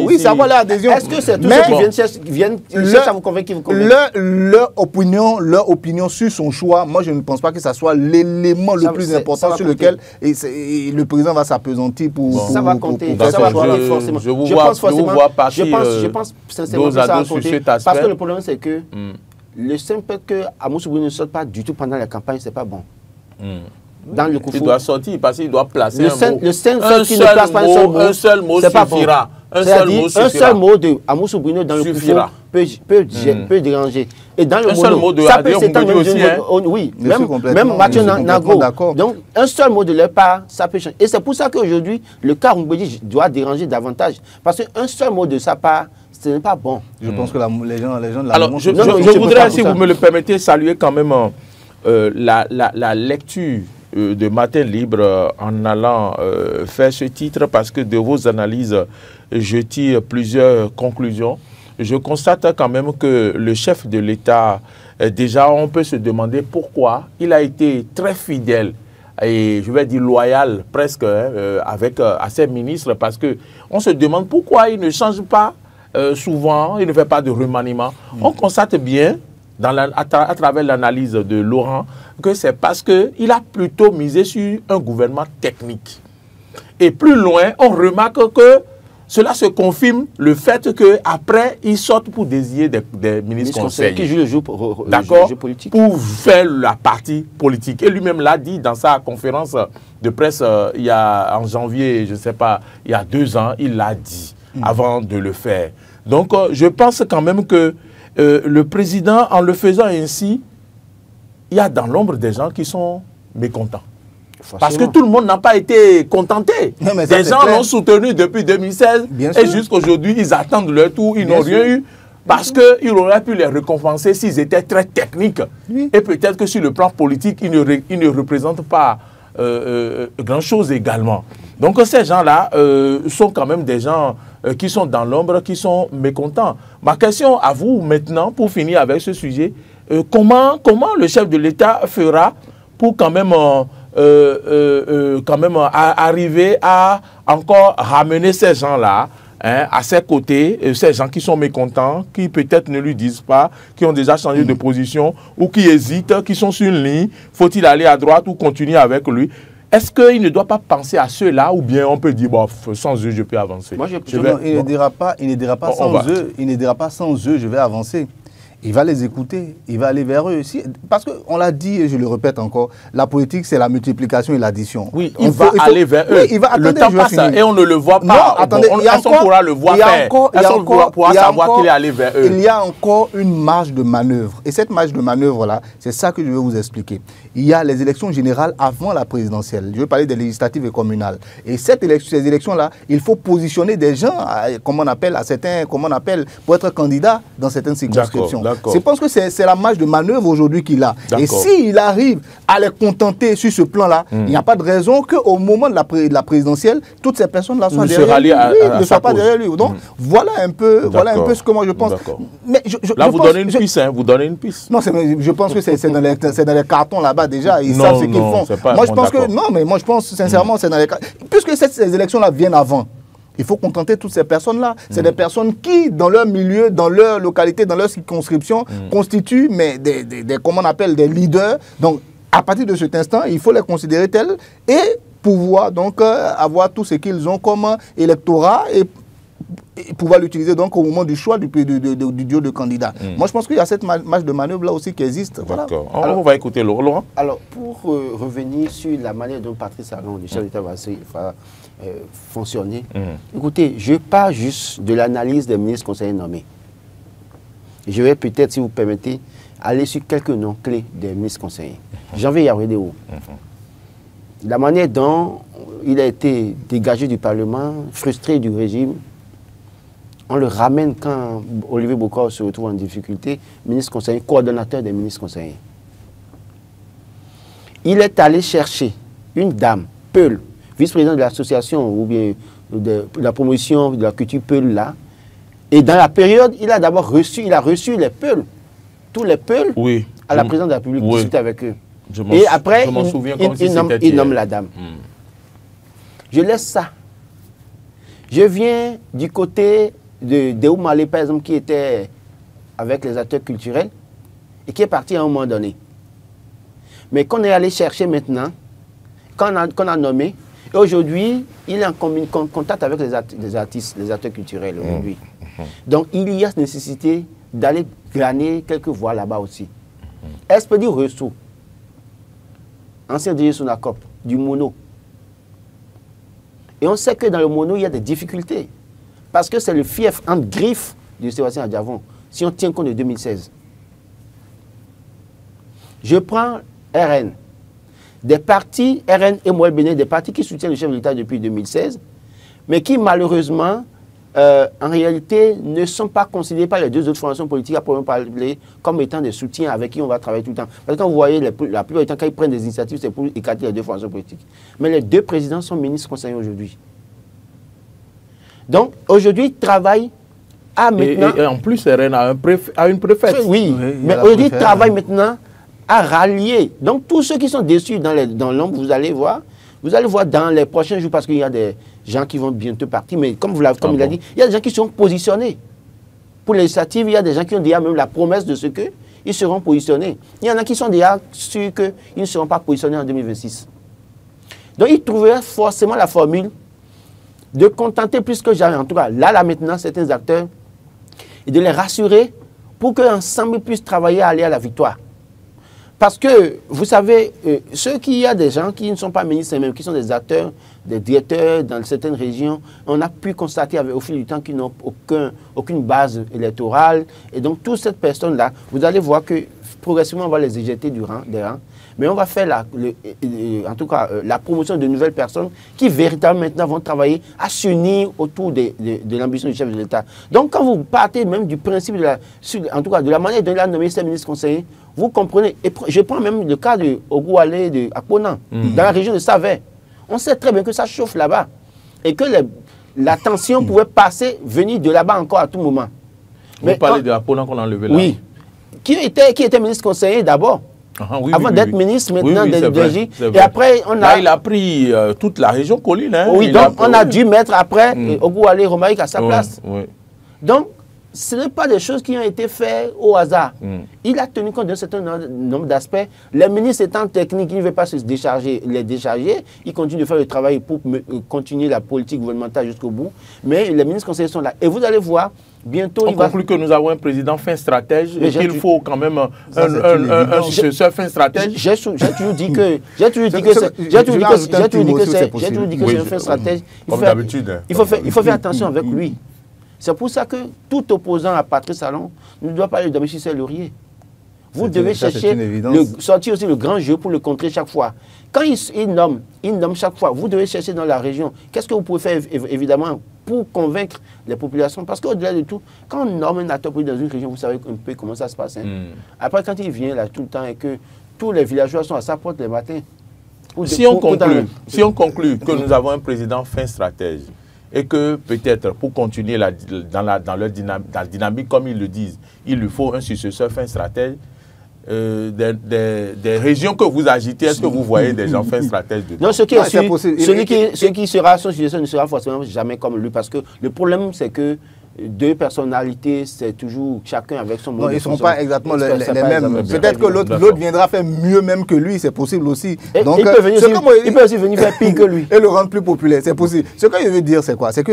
Oui, c'est avoir leur adhésion. Est-ce que c'est tout qui viennent à vous convaincre, qui vous convainquent. Leur opinion sur son choix, moi je ne pense pas que ça soit l'élément le plus important sur lequel le président va s'apesantir pour... Ça va compter. Ça va compter forcément. Je vous vois partir je pense sincèrement que ça va compter. Parce que le problème, c'est que le simple fait que Amoussou Bouino ne sorte pas du tout pendant la campagne, c'est pas bon. Dans le il doit sortir parce qu'il doit placer un mot. Le simple fait qu'il ne place pas un seul mot suffira. Un seul mot de Amoussou Bouino dans le Koufou peut déranger. Et dans le seul mot de ça peut s'étendre aussi. Oui, même Mathieu Nago. Donc, un seul mot de leur part, ça peut changer. Et c'est pour ça qu'aujourd'hui, le cas Mbedi doit déranger davantage. Parce qu'un seul mot de sa part, ce n'est pas bon. Je pense que les gens de la... Alors, je voudrais, si vous me le permettez, saluer quand même la lecture de Matin Libre en allant faire ce titre, parce que de vos analyses, je tire plusieurs conclusions. Je constate quand même que le chef de l'État, déjà on peut se demander pourquoi il a été très fidèle et je vais dire loyal presque à ses ministres, parce qu'on se demande pourquoi il ne change pas souvent, il ne fait pas de remaniement. On constate bien à travers l'analyse de Laurent que c'est parce qu'il a plutôt misé sur un gouvernement technique. Et plus loin, on remarque que cela se confirme le fait qu'après, ils sortent pour désigner des ministres conseillers. Qui jouent le jeu politique. Pour faire la partie politique. Et lui-même l'a dit dans sa conférence de presse en janvier, je ne sais pas, il y a 2 ans, il l'a dit avant de le faire. Donc, je pense quand même que le président, en le faisant ainsi, il y a dans l'ombre des gens qui sont mécontents. Parce que tout le monde n'a pas été contenté. Des gens l'ont soutenu depuis 2016 et jusqu'à aujourd'hui, ils attendent leur tour, ils n'ont rien eu. Parce qu'il aurait pu les récompenser s'ils étaient très techniques. Et peut-être que sur le plan politique, ils ne représentent pas grand-chose également. Donc ces gens-là sont quand même des gens qui sont dans l'ombre, qui sont mécontents. Ma question à vous maintenant, pour finir avec ce sujet, comment le chef de l'État fera pour quand même arriver à encore ramener ces gens-là à ses côtés, ces gens qui sont mécontents, qui peut-être ne lui disent pas, qui ont déjà changé de position ou qui hésitent, qui sont sur une ligne, faut-il aller à droite ou continuer avec lui? Est-ce qu'il ne doit pas penser à ceux-là ou bien on peut dire, bon, sans eux, je peux avancer? Moi, il ne dira pas sans eux, je vais avancer. Il va les écouter, il va aller vers eux. Parce qu'on l'a dit, et je le répète encore, la politique, c'est la multiplication et l'addition. Oui, il va aller vers eux. Oui, le temps passe et on ne le voit pas. Non, attendez, est-ce qu'on pourra le voir faire? Est-ce qu'on pourra savoir qu'il est allé vers eux? Il y a encore une marge de manœuvre. Et cette marge de manœuvre-là, c'est ça que je vais vous expliquer. Il y a les élections générales avant la présidentielle. Je vais parler des législatives et communales. Et ces élections-là, il faut positionner des gens, comme on appelle, pour être candidat dans certaines circonscriptions. Je pense que c'est la marge de manœuvre aujourd'hui qu'il a. Et s'il arrive à les contenter sur ce plan-là, il n'y a pas de raison qu'au moment de la présidentielle, toutes ces personnes-là soient derrière lui. Ne soient pas derrière lui. Donc, voilà un peu ce que moi je pense. Mais là, vous donnez une piste. Vous donnez une piste. Non, je pense que c'est dans les cartons là-bas déjà. Ils savent ce qu'ils font. Moi, je pense que... Non, mais moi, je pense sincèrement, c'est dans les cartons. Puisque ces élections-là viennent avant. Il faut contenter toutes ces personnes-là. C'est des personnes qui, dans leur milieu, dans leur localité, dans leur circonscription, constituent comment on appelle, des leaders. Donc, à partir de cet instant, il faut les considérer tels et pouvoir donc avoir tout ce qu'ils ont comme électorat et pouvoir l'utiliser donc au moment du choix du duo de candidats. Moi, je pense qu'il y a cette marge de manœuvre là aussi qui existe. D'accord. Voilà. On va écouter Laurent. Alors, pour revenir sur la manière dont Patrice Talon, le chef d'État, va fonctionner, écoutez, je pars juste de l'analyse des ministres conseillers nommés. Je vais peut-être, si vous permettez, aller sur quelques noms clés des ministres conseillers. Janvier Yawedeo. La manière dont il a été dégagé du Parlement, frustré du régime, on le ramène quand Olivier Bokor se retrouve en difficulté, ministre conseiller, coordonnateur des ministres conseillers. Il est allé chercher une dame, Peul, vice-présidente de l'association ou bien de la promotion de la culture Peul là. Et dans la période, il a d'abord reçu, les Peuls, tous les Peuls, à la présidence de la République, discuter avec eux. Et après, il nomme la dame. Je laisse ça. Je viens du côté de Déou Malé, par exemple, qui était avec les acteurs culturels et qui est parti à un moment donné. Mais qu'on est allé chercher maintenant, qu'on a nommé, et aujourd'hui, il est en contact avec les artistes, les acteurs culturels aujourd'hui. Donc, il y a nécessité d'aller glaner quelques voix là-bas aussi. Espedi Ressou, ancien DG Sonacop, du Mono. Et on sait que dans le Mono, il y a des difficultés. Parce que c'est le fief entre griffes de Sébastien Adjavon, si on tient compte de 2016. Je prends RN. Des partis, RN et Moël Bénin, des partis qui soutiennent le chef de l'État depuis 2016, mais qui malheureusement, en réalité, ne sont pas considérés par les deux autres formations politiques à proprement parler comme étant des soutiens avec qui on va travailler tout le temps. Parce que quand vous voyez, la plupart du temps, quand ils prennent des initiatives, c'est pour écarter les deux formations politiques. Mais les deux présidents sont ministres conseillers aujourd'hui. Donc, aujourd'hui, ils travaillent à maintenant... Et en plus, RN a une préfète. Oui, mais aujourd'hui, ils travaillent maintenant à rallier. Donc, tous ceux qui sont déçus dans l'ombre, vous allez voir dans les prochains jours, parce qu'il y a des gens qui vont bientôt partir, mais comme il a dit, il y a des gens qui sont positionnés. Pour les législatives, il y a des gens qui ont déjà même la promesse de ce qu'ils seront positionnés. Il y en a qui sont déjà sûrs qu'ils ne seront pas positionnés en 2026. Donc, ils trouveraient forcément la formule de contenter plus que jamais, en tout cas, là maintenant, certains acteurs, et de les rassurer pour qu'ensemble ils puissent travailler à aller à la victoire. Parce que, vous savez, il y a des gens qui ne sont pas ministres eux-mêmes, qui sont des acteurs, des directeurs dans certaines régions, on a pu constater au fil du temps qu'ils n'ont aucune base électorale. Et donc, toutes ces personnes-là, vous allez voir que progressivement, on va les éjecter des rangs. Mais on va faire en tout cas la promotion de nouvelles personnes qui véritablement maintenant vont travailler à s'unir autour de l'ambition du chef de l'État. Donc, quand vous partez même du principe, en tout cas de la manière dont il a nommé ses ministres conseillers, vous comprenez, et je prends même le cas de Ogoualé, de Akpona, dans la région de Savé. On sait très bien que ça chauffe là-bas et que la tension pouvait venir de là-bas encore à tout moment. Vous parlez de Akpona qu'on a enlevé là? Oui. Qui était ministre conseiller d'abord. Avant d'être ministre maintenant de l'énergie. Et après, Là, il a pris toute la région colline. Hein, oui, donc on a dû mettre après Ogoualé Romaïk à sa place. Donc, ce n'est pas des choses qui ont été faites au hasard. Il a tenu compte d'un certain nombre d'aspects. Les ministres étant techniques, il ne veut pas les décharger. Il continue de faire le travail pour continuer la politique gouvernementale jusqu'au bout. Mais les ministres conseillers sont là. Et vous allez voir, bientôt... On conclut que nous avons un président fin stratège et qu'il faut quand même un successeur fin stratège. J'ai toujours dit que c'est un fin stratège. Comme d'habitude. Il faut faire attention avec lui. C'est pour ça que tout opposant à Patrice Talon ne doit pas aller dans M. Laurier. Vous devez sortir aussi le grand jeu pour le contrer chaque fois. Quand il nomme chaque fois, vous devez chercher dans la région. Qu'est-ce que vous pouvez faire, évidemment, pour convaincre les populations? Parce qu'au-delà de tout, quand on nomme un acteur politique dans une région, vous savez un peu comment ça se passe. Hein? Après, quand il vient là tout le temps et que tous les villageois sont à sa porte les matins. Si on conclut que nous avons un président fin stratège, et que peut-être pour continuer dans la dynamique, comme ils le disent, il lui faut un successeur fin stratège. Des régions que vous agitez, est-ce que vous voyez des gens fin stratèges dedans? Non, celui qui sera son successeur ne sera forcément jamais comme lui, parce que le problème c'est que deux personnalités, c'est toujours chacun avec son mode. Non, ils ne sont pas exactement les mêmes. Peut-être que l'autre viendra faire mieux même que lui, c'est possible aussi. Donc, il peut aussi venir faire pire que lui. Et le rendre plus populaire, c'est possible. Ce que je veux dire, c'est quoi? C'est que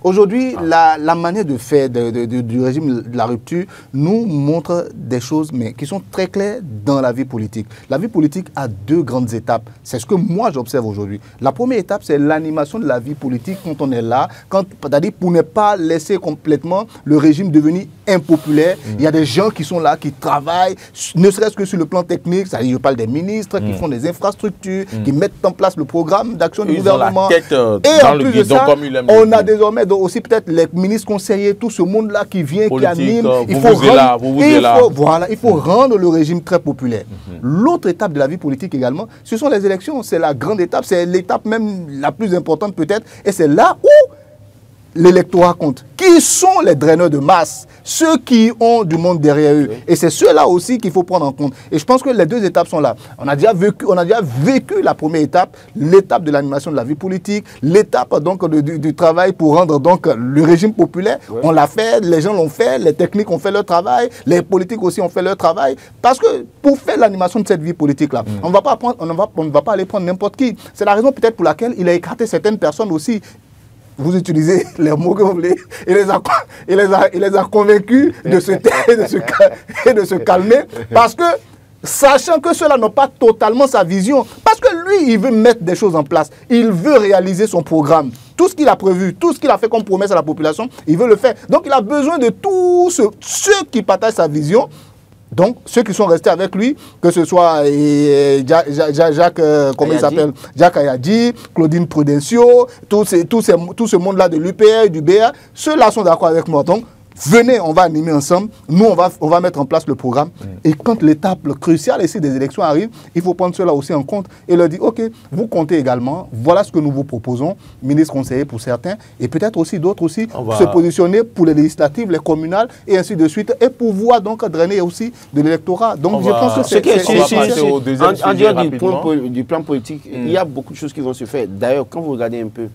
aujourd'hui, la manière de faire du régime de la rupture nous montre des choses mais qui sont très claires dans la vie politique. La vie politique a deux grandes étapes. C'est ce que moi j'observe aujourd'hui. La première étape, c'est l'animation de la vie politique quand on est là, c'est-à-dire pour ne pas laisser complètement le régime devenir impopulaire. Il y a des gens qui sont là, qui travaillent, ne serait-ce que sur le plan technique, c'est-à-dire je parle des ministres qui font des infrastructures, qui mettent en place le programme d'action du gouvernement. Et en plus de ça, on a désormais aussi peut-être les ministres conseillers, tout ce monde-là qui vient, qui anime. Il faut rendre le régime très populaire. L'autre étape de la vie politique également, ce sont les élections. C'est la grande étape, c'est l'étape même la plus importante peut-être. Et c'est là où l'électorat compte. Qui sont les draineurs de masse? Ceux qui ont du monde derrière eux. Oui. Et c'est ceux-là aussi qu'il faut prendre en compte. Et je pense que les deux étapes sont là. On a déjà vécu la première étape, l'étape de l'animation de la vie politique, l'étape donc du travail pour rendre donc le régime populaire. Oui. On l'a fait, les gens l'ont fait, les techniques ont fait leur travail, les politiques aussi ont fait leur travail. Parce que pour faire l'animation de cette vie politique-là, on ne va pas aller prendre n'importe qui. C'est la raison peut-être pour laquelle il a écarté certaines personnes aussi. Vous utilisez les mots que vous voulez. Il les a convaincus de se taire et de se calmer. Parce que, sachant que ceux-là n'ont pas totalement sa vision, parce que lui, il veut mettre des choses en place. Il veut réaliser son programme. Tout ce qu'il a prévu, tout ce qu'il a fait comme promesse à la population, il veut le faire. Donc, il a besoin de tous ceux qui partagent sa vision. Donc, ceux qui sont restés avec lui, que ce soit Jacques, comment il s'appelle, Jacques Ayadi, Claudine Prudencio, tout ce monde-là de l'UPR, du BA, ceux-là sont d'accord avec moi. Donc, venez, on va animer ensemble. Nous, on va mettre en place le programme. Et quand l'étape cruciale ici des élections arrive, il faut prendre cela aussi en compte et leur dire, OK, vous comptez également, voilà ce que nous vous proposons, ministre conseiller pour certains, et peut-être aussi d'autres aussi, se positionner pour les législatives, les communales, et ainsi de suite, et pouvoir donc drainer aussi de l'électorat. Donc je pense que c'est... En dehors du plan politique, il y a beaucoup de choses qui vont se faire. D'ailleurs, quand vous regardez un peu,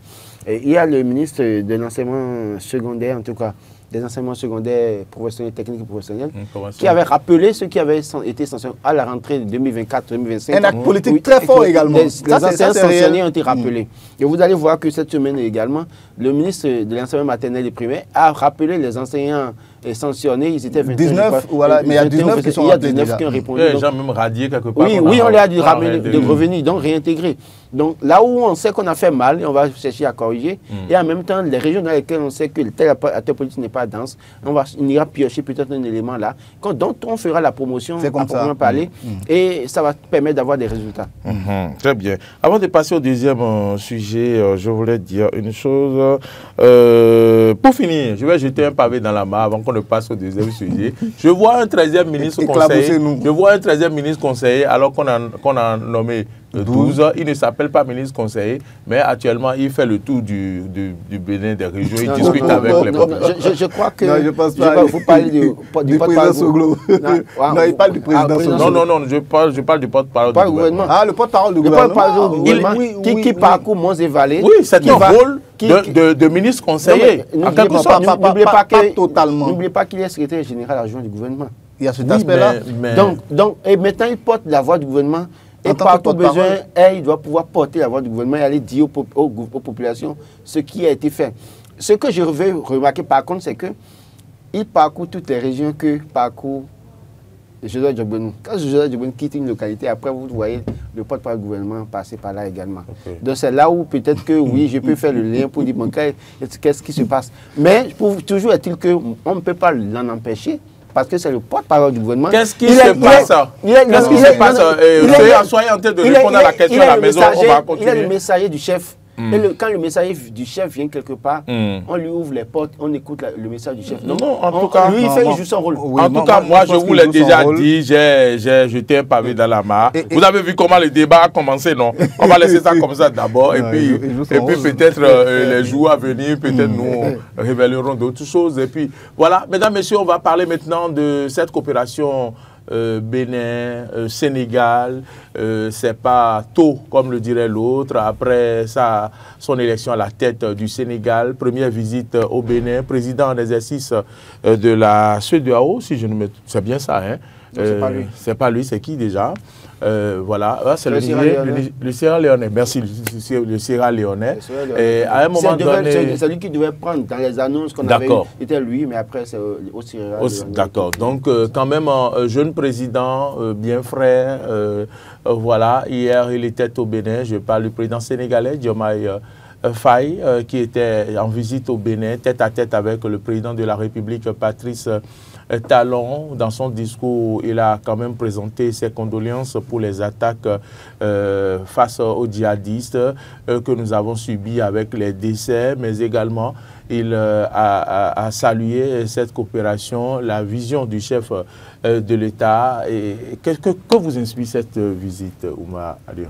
il y a le ministre de l'enseignement secondaire, en tout cas, des enseignements secondaires professionnels, techniques et professionnels, qui avait rappelé ceux qui avaient été sanctionnés à la rentrée de 2024-2025. Un acte politique très fort également. Les anciens sanctionnés ont été rappelés. Et vous allez voir que cette semaine également, le ministre de l'enseignement maternel et primaire a rappelé les enseignants sanctionnés. Ils étaient 19, voilà, mais il y a 19 qui sont rappelés. Il y a 19 qui ont répondu. Les gens même radiés quelque part. Oui, on leur a dit de revenir, donc réintégrer. Donc là où on sait qu'on a fait mal, et on va chercher à corriger, et en même temps, les régions dans lesquelles on sait que tel acteur politique n'est pas dense, on ira piocher peut-être un élément là, dont on fera la promotion, à proprement parler, et ça va permettre d'avoir des résultats. Très bien. Avant de passer au deuxième sujet, je voulais dire une chose. Pour finir, je vais jeter un pavé dans la mare avant qu'on ne passe au deuxième sujet. Je vois un 13e ministre conseiller. Je vois un 13e ministre conseiller alors qu'on a nommé 12. Il ne s'appelle pas ministre conseiller, mais actuellement, il fait le tour du Bénin, des régions. Il discute avec les populations. Je crois que... Non, je pense pas. Vous parlez du président Soglo. Non, il parle du président Soglo. Non, je parle du porte-parole du gouvernement. Ah, le porte-parole du gouvernement. Qui parcourt Mons et Vallées. Oui, c'est un rôle de ministre conseiller. En quelque sorte, n'oubliez pas qu'il est secrétaire général adjoint du gouvernement. Il y a cet aspect-là. Donc, et maintenant, il porte la voix du gouvernement. Et par tout besoin, il doit pouvoir porter la voix du gouvernement et aller dire aux populations ce qui a été fait. Ce que je veux remarquer par contre, c'est qu'il parcourt toutes les régions que parcourt Joseph Djogbenou. Quand Joseph Djogbenou quitte une localité, après vous voyez le porte-parole du gouvernement passer par là également. Donc c'est là où peut-être que oui, je peux faire le lien pour dire qu'est-ce qui se passe. Mais toujours est-il qu'on ne peut pas l'en empêcher. Parce que c'est le porte-parole du gouvernement. Qu'est-ce qui se passe? Qu'est-ce qui se passe? Soyez en train de répondre à la question à la maison, on va continuer. Il est le messager du chef. Et quand le messager du chef vient quelque part, on lui ouvre les portes, on écoute le message du chef. Donc, non, en tout cas, lui, il joue son rôle. En tout cas, moi, je vous l'ai déjà dit, j'ai jeté un pavé dans la mare. Vous avez vu comment le débat a commencé, non? On va laisser ça comme ça d'abord, et puis peut-être les jours à venir, peut-être nous révélerons d'autres choses. Et puis, voilà, mesdames, messieurs, on va parler maintenant de cette coopération Bénin, Sénégal, c'est pas tôt, comme le dirait l'autre. Après son élection à la tête du Sénégal, première visite au Bénin, président en exercice de la CEDEAO, si je ne me... C'est bien ça, hein? C'est pas lui. C'est pas lui, c'est qui déjà? Voilà, c'est le Sierra Léonais. Merci, le Sierra Léonais. Et à un moment donné... C'est lui qui devait prendre dans les annonces qu'on avait eues. C'était lui, mais après, c'est au Sierra Léonais. D'accord. Donc, quand même, un jeune président, bien frais. Voilà, hier, il était au Bénin. Je parle du président sénégalais, Diomaye Faye, qui était en visite au Bénin, tête à tête avec le président de la République, Patrice Talon. Dans son discours, il a quand même présenté ses condoléances pour les attaques face aux djihadistes que nous avons subies avec les décès, mais également il a salué cette coopération, la vision du chef de l'État. Que vous inspire cette visite, Oumar Ali?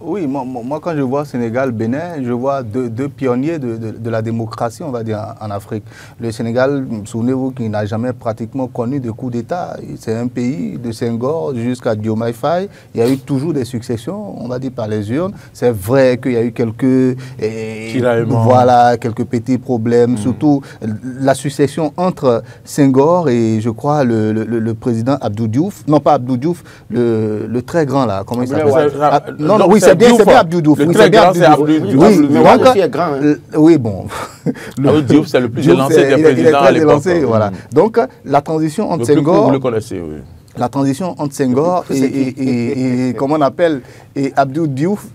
Oui, moi quand je vois Sénégal-Bénin, je vois deux pionniers de la démocratie, on va dire, en Afrique. Le Sénégal, souvenez-vous, qui n'a jamais pratiquement connu de coup d'État. C'est un pays de Senghor jusqu'à Diomaye Faye. Il y a eu toujours des successions, on va dire, par les urnes. C'est vrai qu'il y a eu quelques petits problèmes, surtout la succession entre Senghor et, je crois, le président Abdou Diouf. Non, pas Abdou Diouf, le très grand, là. Comment il s'appelle? Non, oui, c'est bien Abdou Diouf. Le très grand, c'est Abdou Diouf. Oui, mais Wade aussi est grand. Oui, bon. Abdou Diouf, c'est le plus élancé des présidents à l'époque. Voilà. Donc, la transition entre Senghor... Vous le connaissez, oui. La transition entre Senghor et comment on appelle, et Abdou Diouf,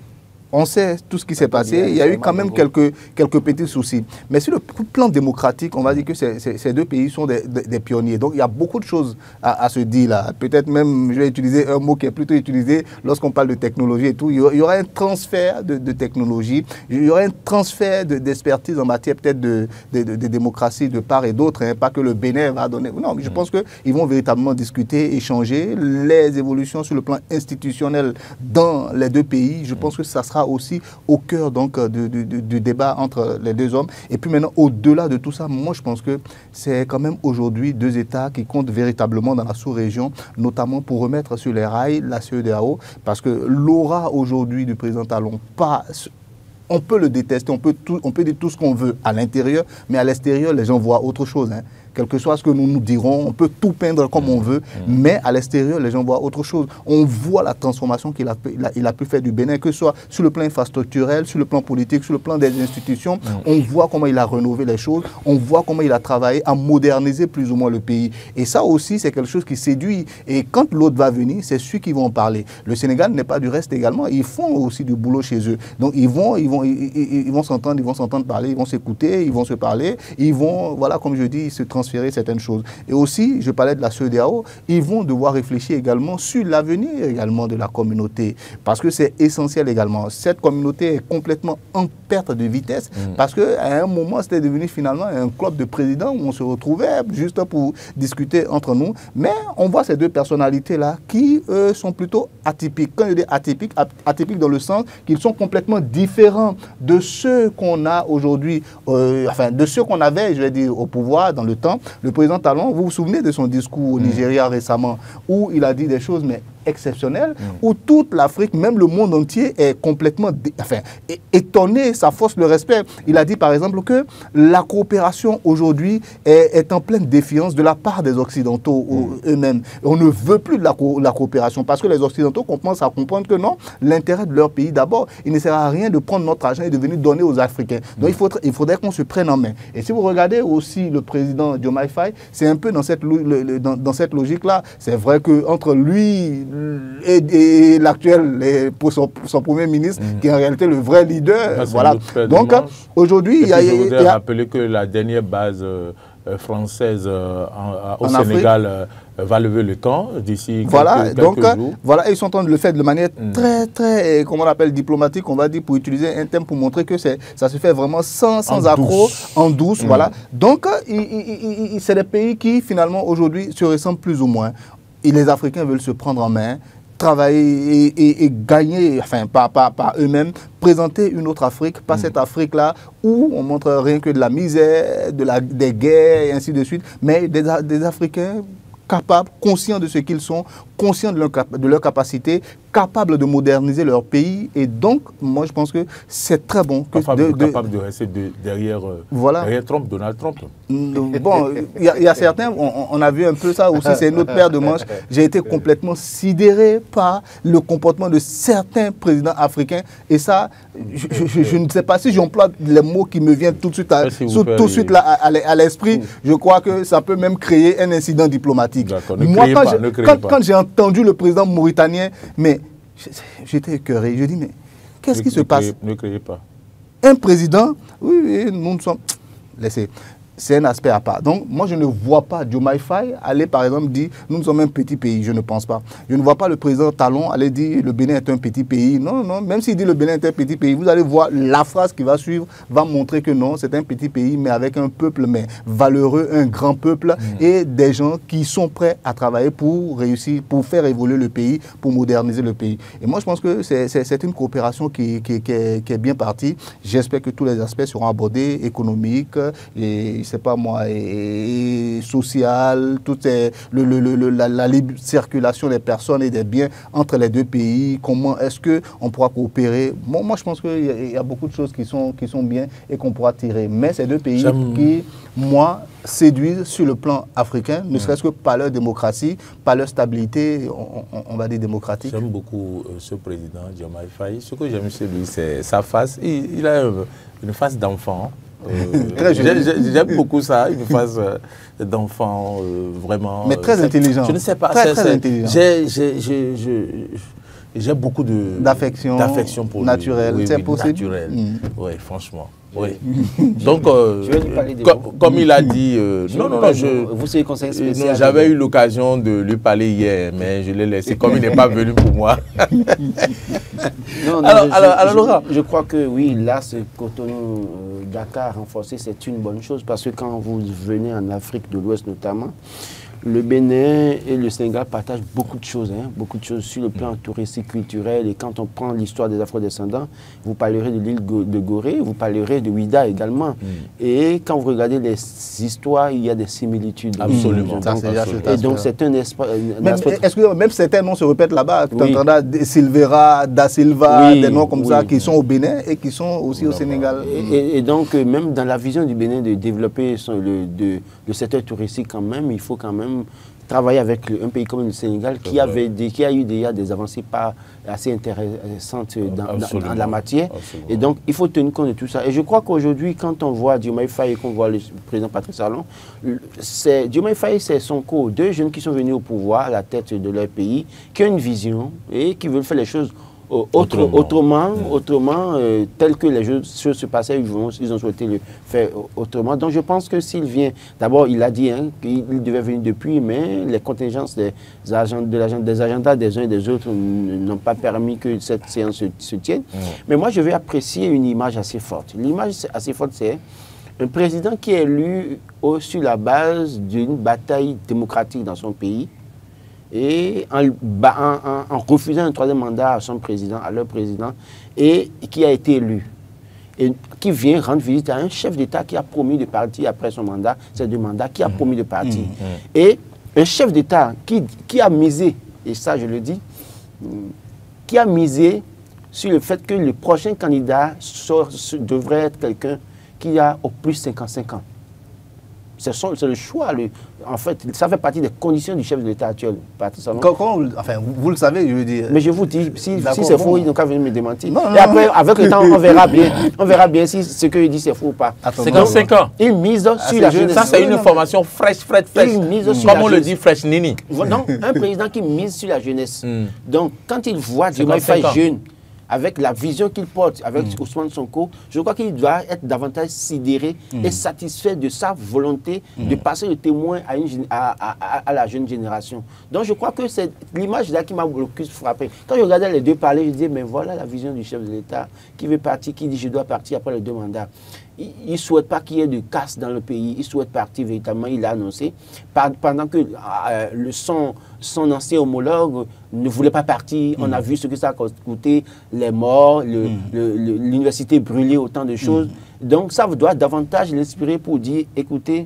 on sait tout ce qui s'est passé. Il y a eu quand même quelques petits soucis. Mais sur le plan démocratique, on va dire que ces deux pays sont des pionniers. Donc il y a beaucoup de choses à se dire là. Peut-être même, je vais utiliser un mot qui est plutôt utilisé lorsqu'on parle de technologie et tout. Il y aura un transfert de technologie. Il y aura un transfert d'expertise en matière peut-être de démocratie de part et d'autre. Hein. Pas que le Bénin va donner. Non, mais je pense qu'ils vont véritablement discuter, échanger les évolutions sur le plan institutionnel dans les deux pays. Je pense que ça sera aussi au cœur donc du débat entre les deux hommes. Et puis maintenant, au-delà de tout ça, moi je pense que c'est quand même aujourd'hui deux États qui comptent véritablement dans la sous-région, notamment pour remettre sur les rails la CEDEAO, parce que l'aura aujourd'hui du président Talon, on peut le détester, on peut dire tout ce qu'on veut à l'intérieur, mais à l'extérieur, les gens voient autre chose. Hein. Quel que soit ce que nous nous dirons, on peut tout peindre comme on veut, mais à l'extérieur, les gens voient autre chose. On voit la transformation qu'il a pu faire du Bénin, que ce soit sur le plan infrastructurel, sur le plan politique, sur le plan des institutions. On voit comment il a rénové les choses, on voit comment il a travaillé à moderniser plus ou moins le pays. Et ça aussi, c'est quelque chose qui séduit. Et quand l'autre va venir, c'est ceux qui vont en parler. Le Sénégal n'est pas du reste également. Ils font aussi du boulot chez eux. Donc ils vont s'entendre parler, ils vont s'écouter, ils vont se parler, ils vont, voilà, comme je dis, se transformer certaines choses. Et aussi, je parlais de la CEDEAO, ils vont devoir réfléchir également sur l'avenir également de la communauté, parce que c'est essentiel également. Cette communauté est complètement en perte de vitesse, parce qu'à un moment, c'était devenu finalement un club de présidents où on se retrouvait juste pour discuter entre nous. Mais on voit ces deux personnalités-là qui, eux, sont plutôt atypiques. Quand je dis atypiques, atypiques dans le sens qu'ils sont complètement différents de ceux qu'on a aujourd'hui, de ceux qu'on avait, je vais dire, au pouvoir dans le temps. Le président Talon, vous vous souvenez de son discours au Nigeria récemment, où il a dit des choses mais exceptionnelles, où toute l'Afrique, même le monde entier, est complètement étonné, ça force le respect. Il a dit par exemple que la coopération aujourd'hui est en pleine défiance de la part des Occidentaux eux-mêmes. On ne veut plus de la coopération parce que les Occidentaux commencent à comprendre que non, l'intérêt de leur pays d'abord, il ne sert à rien de prendre notre argent et de venir donner aux Africains. Donc il faudrait qu'on se prenne en main. Et si vous regardez aussi le président Diomaye Faye, c'est un peu dans cette logique-là. C'est vrai qu'entre lui et l'actuel, pour son premier ministre, qui est en réalité le vrai leader. Voilà. Donc aujourd'hui, je voudrais rappeler que la dernière base française au Sénégal va lever le camp d'ici quelques jours. Voilà, ils sont en train de le faire de manière très, comment on appelle, diplomatique, on va dire, pour utiliser un terme pour montrer que ça se fait vraiment sans accroc, en douce. Voilà. Donc, c'est des pays qui, finalement, aujourd'hui, se ressemblent plus ou moins. Et les Africains veulent se prendre en main, travailler et gagner, enfin, par eux-mêmes, présenter une autre Afrique, pas cette Afrique-là où on montre rien que de la misère, des guerres et ainsi de suite, mais des Africains capables, conscients de ce qu'ils sont, conscients de leur capacité, capables de moderniser leur pays. Et donc, moi, je pense que c'est très bon. Capable de rester derrière Trump, Donald Trump. Bon, il y a certains, on a vu un peu ça aussi, c'est une autre paire de manches. J'ai été complètement sidéré par le comportement de certains présidents africains. Et ça, je ne sais pas si j'emploie les mots qui me viennent tout de suite à l'esprit. Je crois que ça peut même créer un incident diplomatique. Moi, quand j'ai entendu le président mauritanien, mais j'étais écœuré. Je dis, mais qu'est-ce qui se passe? Ne créez pas. Un président, oui, nous sommes... Laissez. C'est un aspect à part. Donc, moi, je ne vois pas Diomaye Faye aller, par exemple, dire « Nous sommes un petit pays ». Je ne pense pas. Je ne vois pas le président Talon aller dire « Le Bénin est un petit pays ». Non, non. Même s'il dit « Le Bénin est un petit pays », vous allez voir, la phrase qui va suivre va montrer que non, c'est un petit pays, mais avec un peuple mais valeureux, un grand peuple et des gens qui sont prêts à travailler pour réussir, pour faire évoluer le pays, pour moderniser le pays. Et moi, je pense que c'est une coopération qui est bien partie. J'espère que tous les aspects seront abordés, économiques et c'est pas moi, et social, la libre circulation des personnes et des biens entre les deux pays, comment est-ce qu'on pourra coopérer. Bon, moi, je pense qu'il y a beaucoup de choses qui sont bien et qu'on pourra tirer. Mais ces deux pays qui, moi, séduisent sur le plan africain, ne serait-ce que par leur démocratie, par leur stabilité, on va dire démocratique. J'aime beaucoup ce président, Diomaye Faye. Ce que j'aime chez lui, c'est sa face. Il a une face d'enfant. J'aime beaucoup ça, une phase d'enfant vraiment... Mais très intelligent. Je ne sais pas. Très intelligent. J'ai beaucoup d'affection pour naturelle. lui. C'est possible. Naturel. Oui, franchement. Oui. Donc, comme il a dit... vous savez conseil spécial. J'avais eu l'occasion de lui parler hier, mais je l'ai laissé comme il n'est pas venu pour moi. Alors, Laurent, je crois que oui, là, ce Cotonou-Dakar renforcé, c'est une bonne chose parce que quand vous venez en Afrique de l'Ouest notamment, le Bénin et le Sénégal partagent beaucoup de choses sur le plan touristique, culturel. Et quand on prend l'histoire des Afro-descendants, vous parlerez de l'île de Gorée, vous parlerez de Ouida également. Et quand vous regardez les histoires, il y a des similitudes. Absolument. Et donc, c'est un aspect... Est-ce que même certains noms se répètent là-bas? Tu entendras Silvera, Da Silva, des noms comme ça qui sont au Bénin et qui sont aussi au Sénégal. Et donc, même dans la vision du Bénin de développer le secteur touristique quand même, il faut quand même travailler avec un pays comme le Sénégal qui a eu déjà des avancées pas assez intéressantes dans la matière. Absolument. Et donc, il faut tenir compte de tout ça. Et je crois qu'aujourd'hui, quand on voit Diomaye Faye et qu'on voit le président Patrice Talon, Diomaye Faye, c'est Sonko, deux jeunes qui sont venus au pouvoir à la tête de leur pays, qui ont une vision et qui veulent faire les choses autrement, tel que les choses se passaient, ils ont souhaité le faire autrement. Donc je pense que s'il vient, d'abord il a dit qu'il devait venir depuis, mais les contingences des agendas des uns et des autres n'ont pas permis que cette séance se tienne. Mais moi je vais apprécier une image assez forte. L'image assez forte, c'est un président qui est élu sur la base d'une bataille démocratique dans son pays, et en refusant un troisième mandat à leur président, et qui a été élu. Et qui vient rendre visite à un chef d'État qui a promis de partir après son mandat, ces deux mandats, qui a promis de partir. Et un chef d'État qui a misé, et ça je le dis, qui a misé sur le fait que le prochain candidat devrait être quelqu'un qui a au plus 55 ans. C'est le choix. En fait, ça fait partie des conditions du chef de l'État actuel. Enfin, vous le savez, je veux dire. Mais je vous dis, si c'est faux, ils n'ont qu'à venir me démentir. Et après, avec le temps, on verra bien. On verra bien si ce qu'il dit c'est faux ou pas. 55 ans. Il mise sur la jeunesse. Ça, c'est une information fraîche. Il mise sur comme on le dit, fraîche nini. Non, un président qui mise sur la jeunesse. Donc, quand il voit Diomaye Faye jeune, avec la vision qu'il porte, avec Ousmane Sonko, je crois qu'il doit être davantage sidéré et satisfait de sa volonté de passer le témoin à la jeune génération. Donc je crois que c'est l'image là qui m'a le plus frappé. Quand je regardais les deux parler, je disais, mais voilà la vision du chef de l'État qui veut partir, qui dit je dois partir après les deux mandats. Il ne souhaite pas qu'il y ait de casse dans le pays, il souhaite partir véritablement, il l'a annoncé, pendant que son ancien homologue ne voulait pas partir. On a vu ce que ça a coûté, les morts, l'université brûlée, autant de choses. Donc ça doit davantage l'inspirer pour dire, écoutez,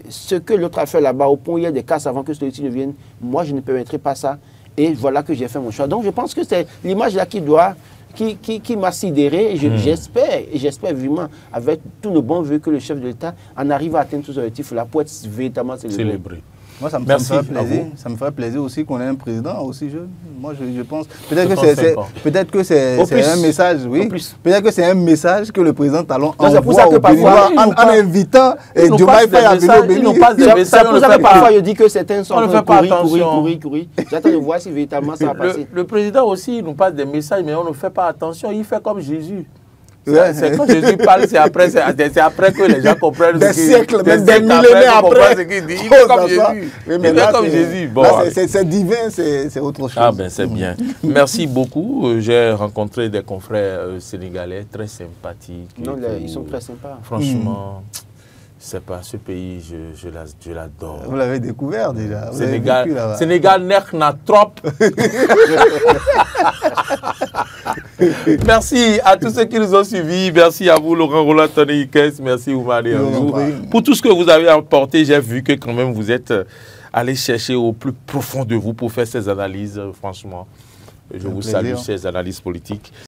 ce que l'autre a fait là-bas, au point où il y a des casses avant que celui-ci ne vienne, moi, je ne permettrai pas ça. Et voilà que j'ai fait mon choix. Donc, je pense que c'est l'image là qui m'a sidéré. J'espère vivement, avec tous nos bons voeux, que le chef de l'État en arrive à atteindre tous ces objectifs-là pour être véritablement célébré. Moi, ça me ferait plaisir. Ça me ferait plaisir aussi qu'on ait un président aussi jeune. Moi, je pense. Peut-être que c'est un message, oui. Peut-être que c'est un message que le président Talon envoie au Béninois en invitant Diomaye Faye à venir au Bénin. C'est pour ça que parfois je dis que certains sont en train de courir. J'attends de voir si véritablement ça va passer. Le président aussi, il nous passe des messages, mais on ne fait pas attention. Il fait comme Jésus. C'est quand Jésus parle, c'est après que les gens comprennent. Des siècles, même des millénaires après. Ce qu'il dit. Il fait comme Jésus. Il fait comme Jésus. Bon, c'est divin, c'est autre chose. Ah ben c'est bien. Merci beaucoup. J'ai rencontré des confrères sénégalais très sympathiques. Non, ils sont très sympas. Franchement, c'est pas ce pays, je l'adore. Vous l'avez découvert déjà. Sénégal nek na trop. Merci à tous ceux qui nous ont suivis. Merci à vous, Laurent Roland Tonné-Ikes. Merci, Oumari. Pour tout ce que vous avez apporté, j'ai vu que quand même vous êtes allé chercher au plus profond de vous pour faire ces analyses. Franchement, je vous salue, ces analyses politiques.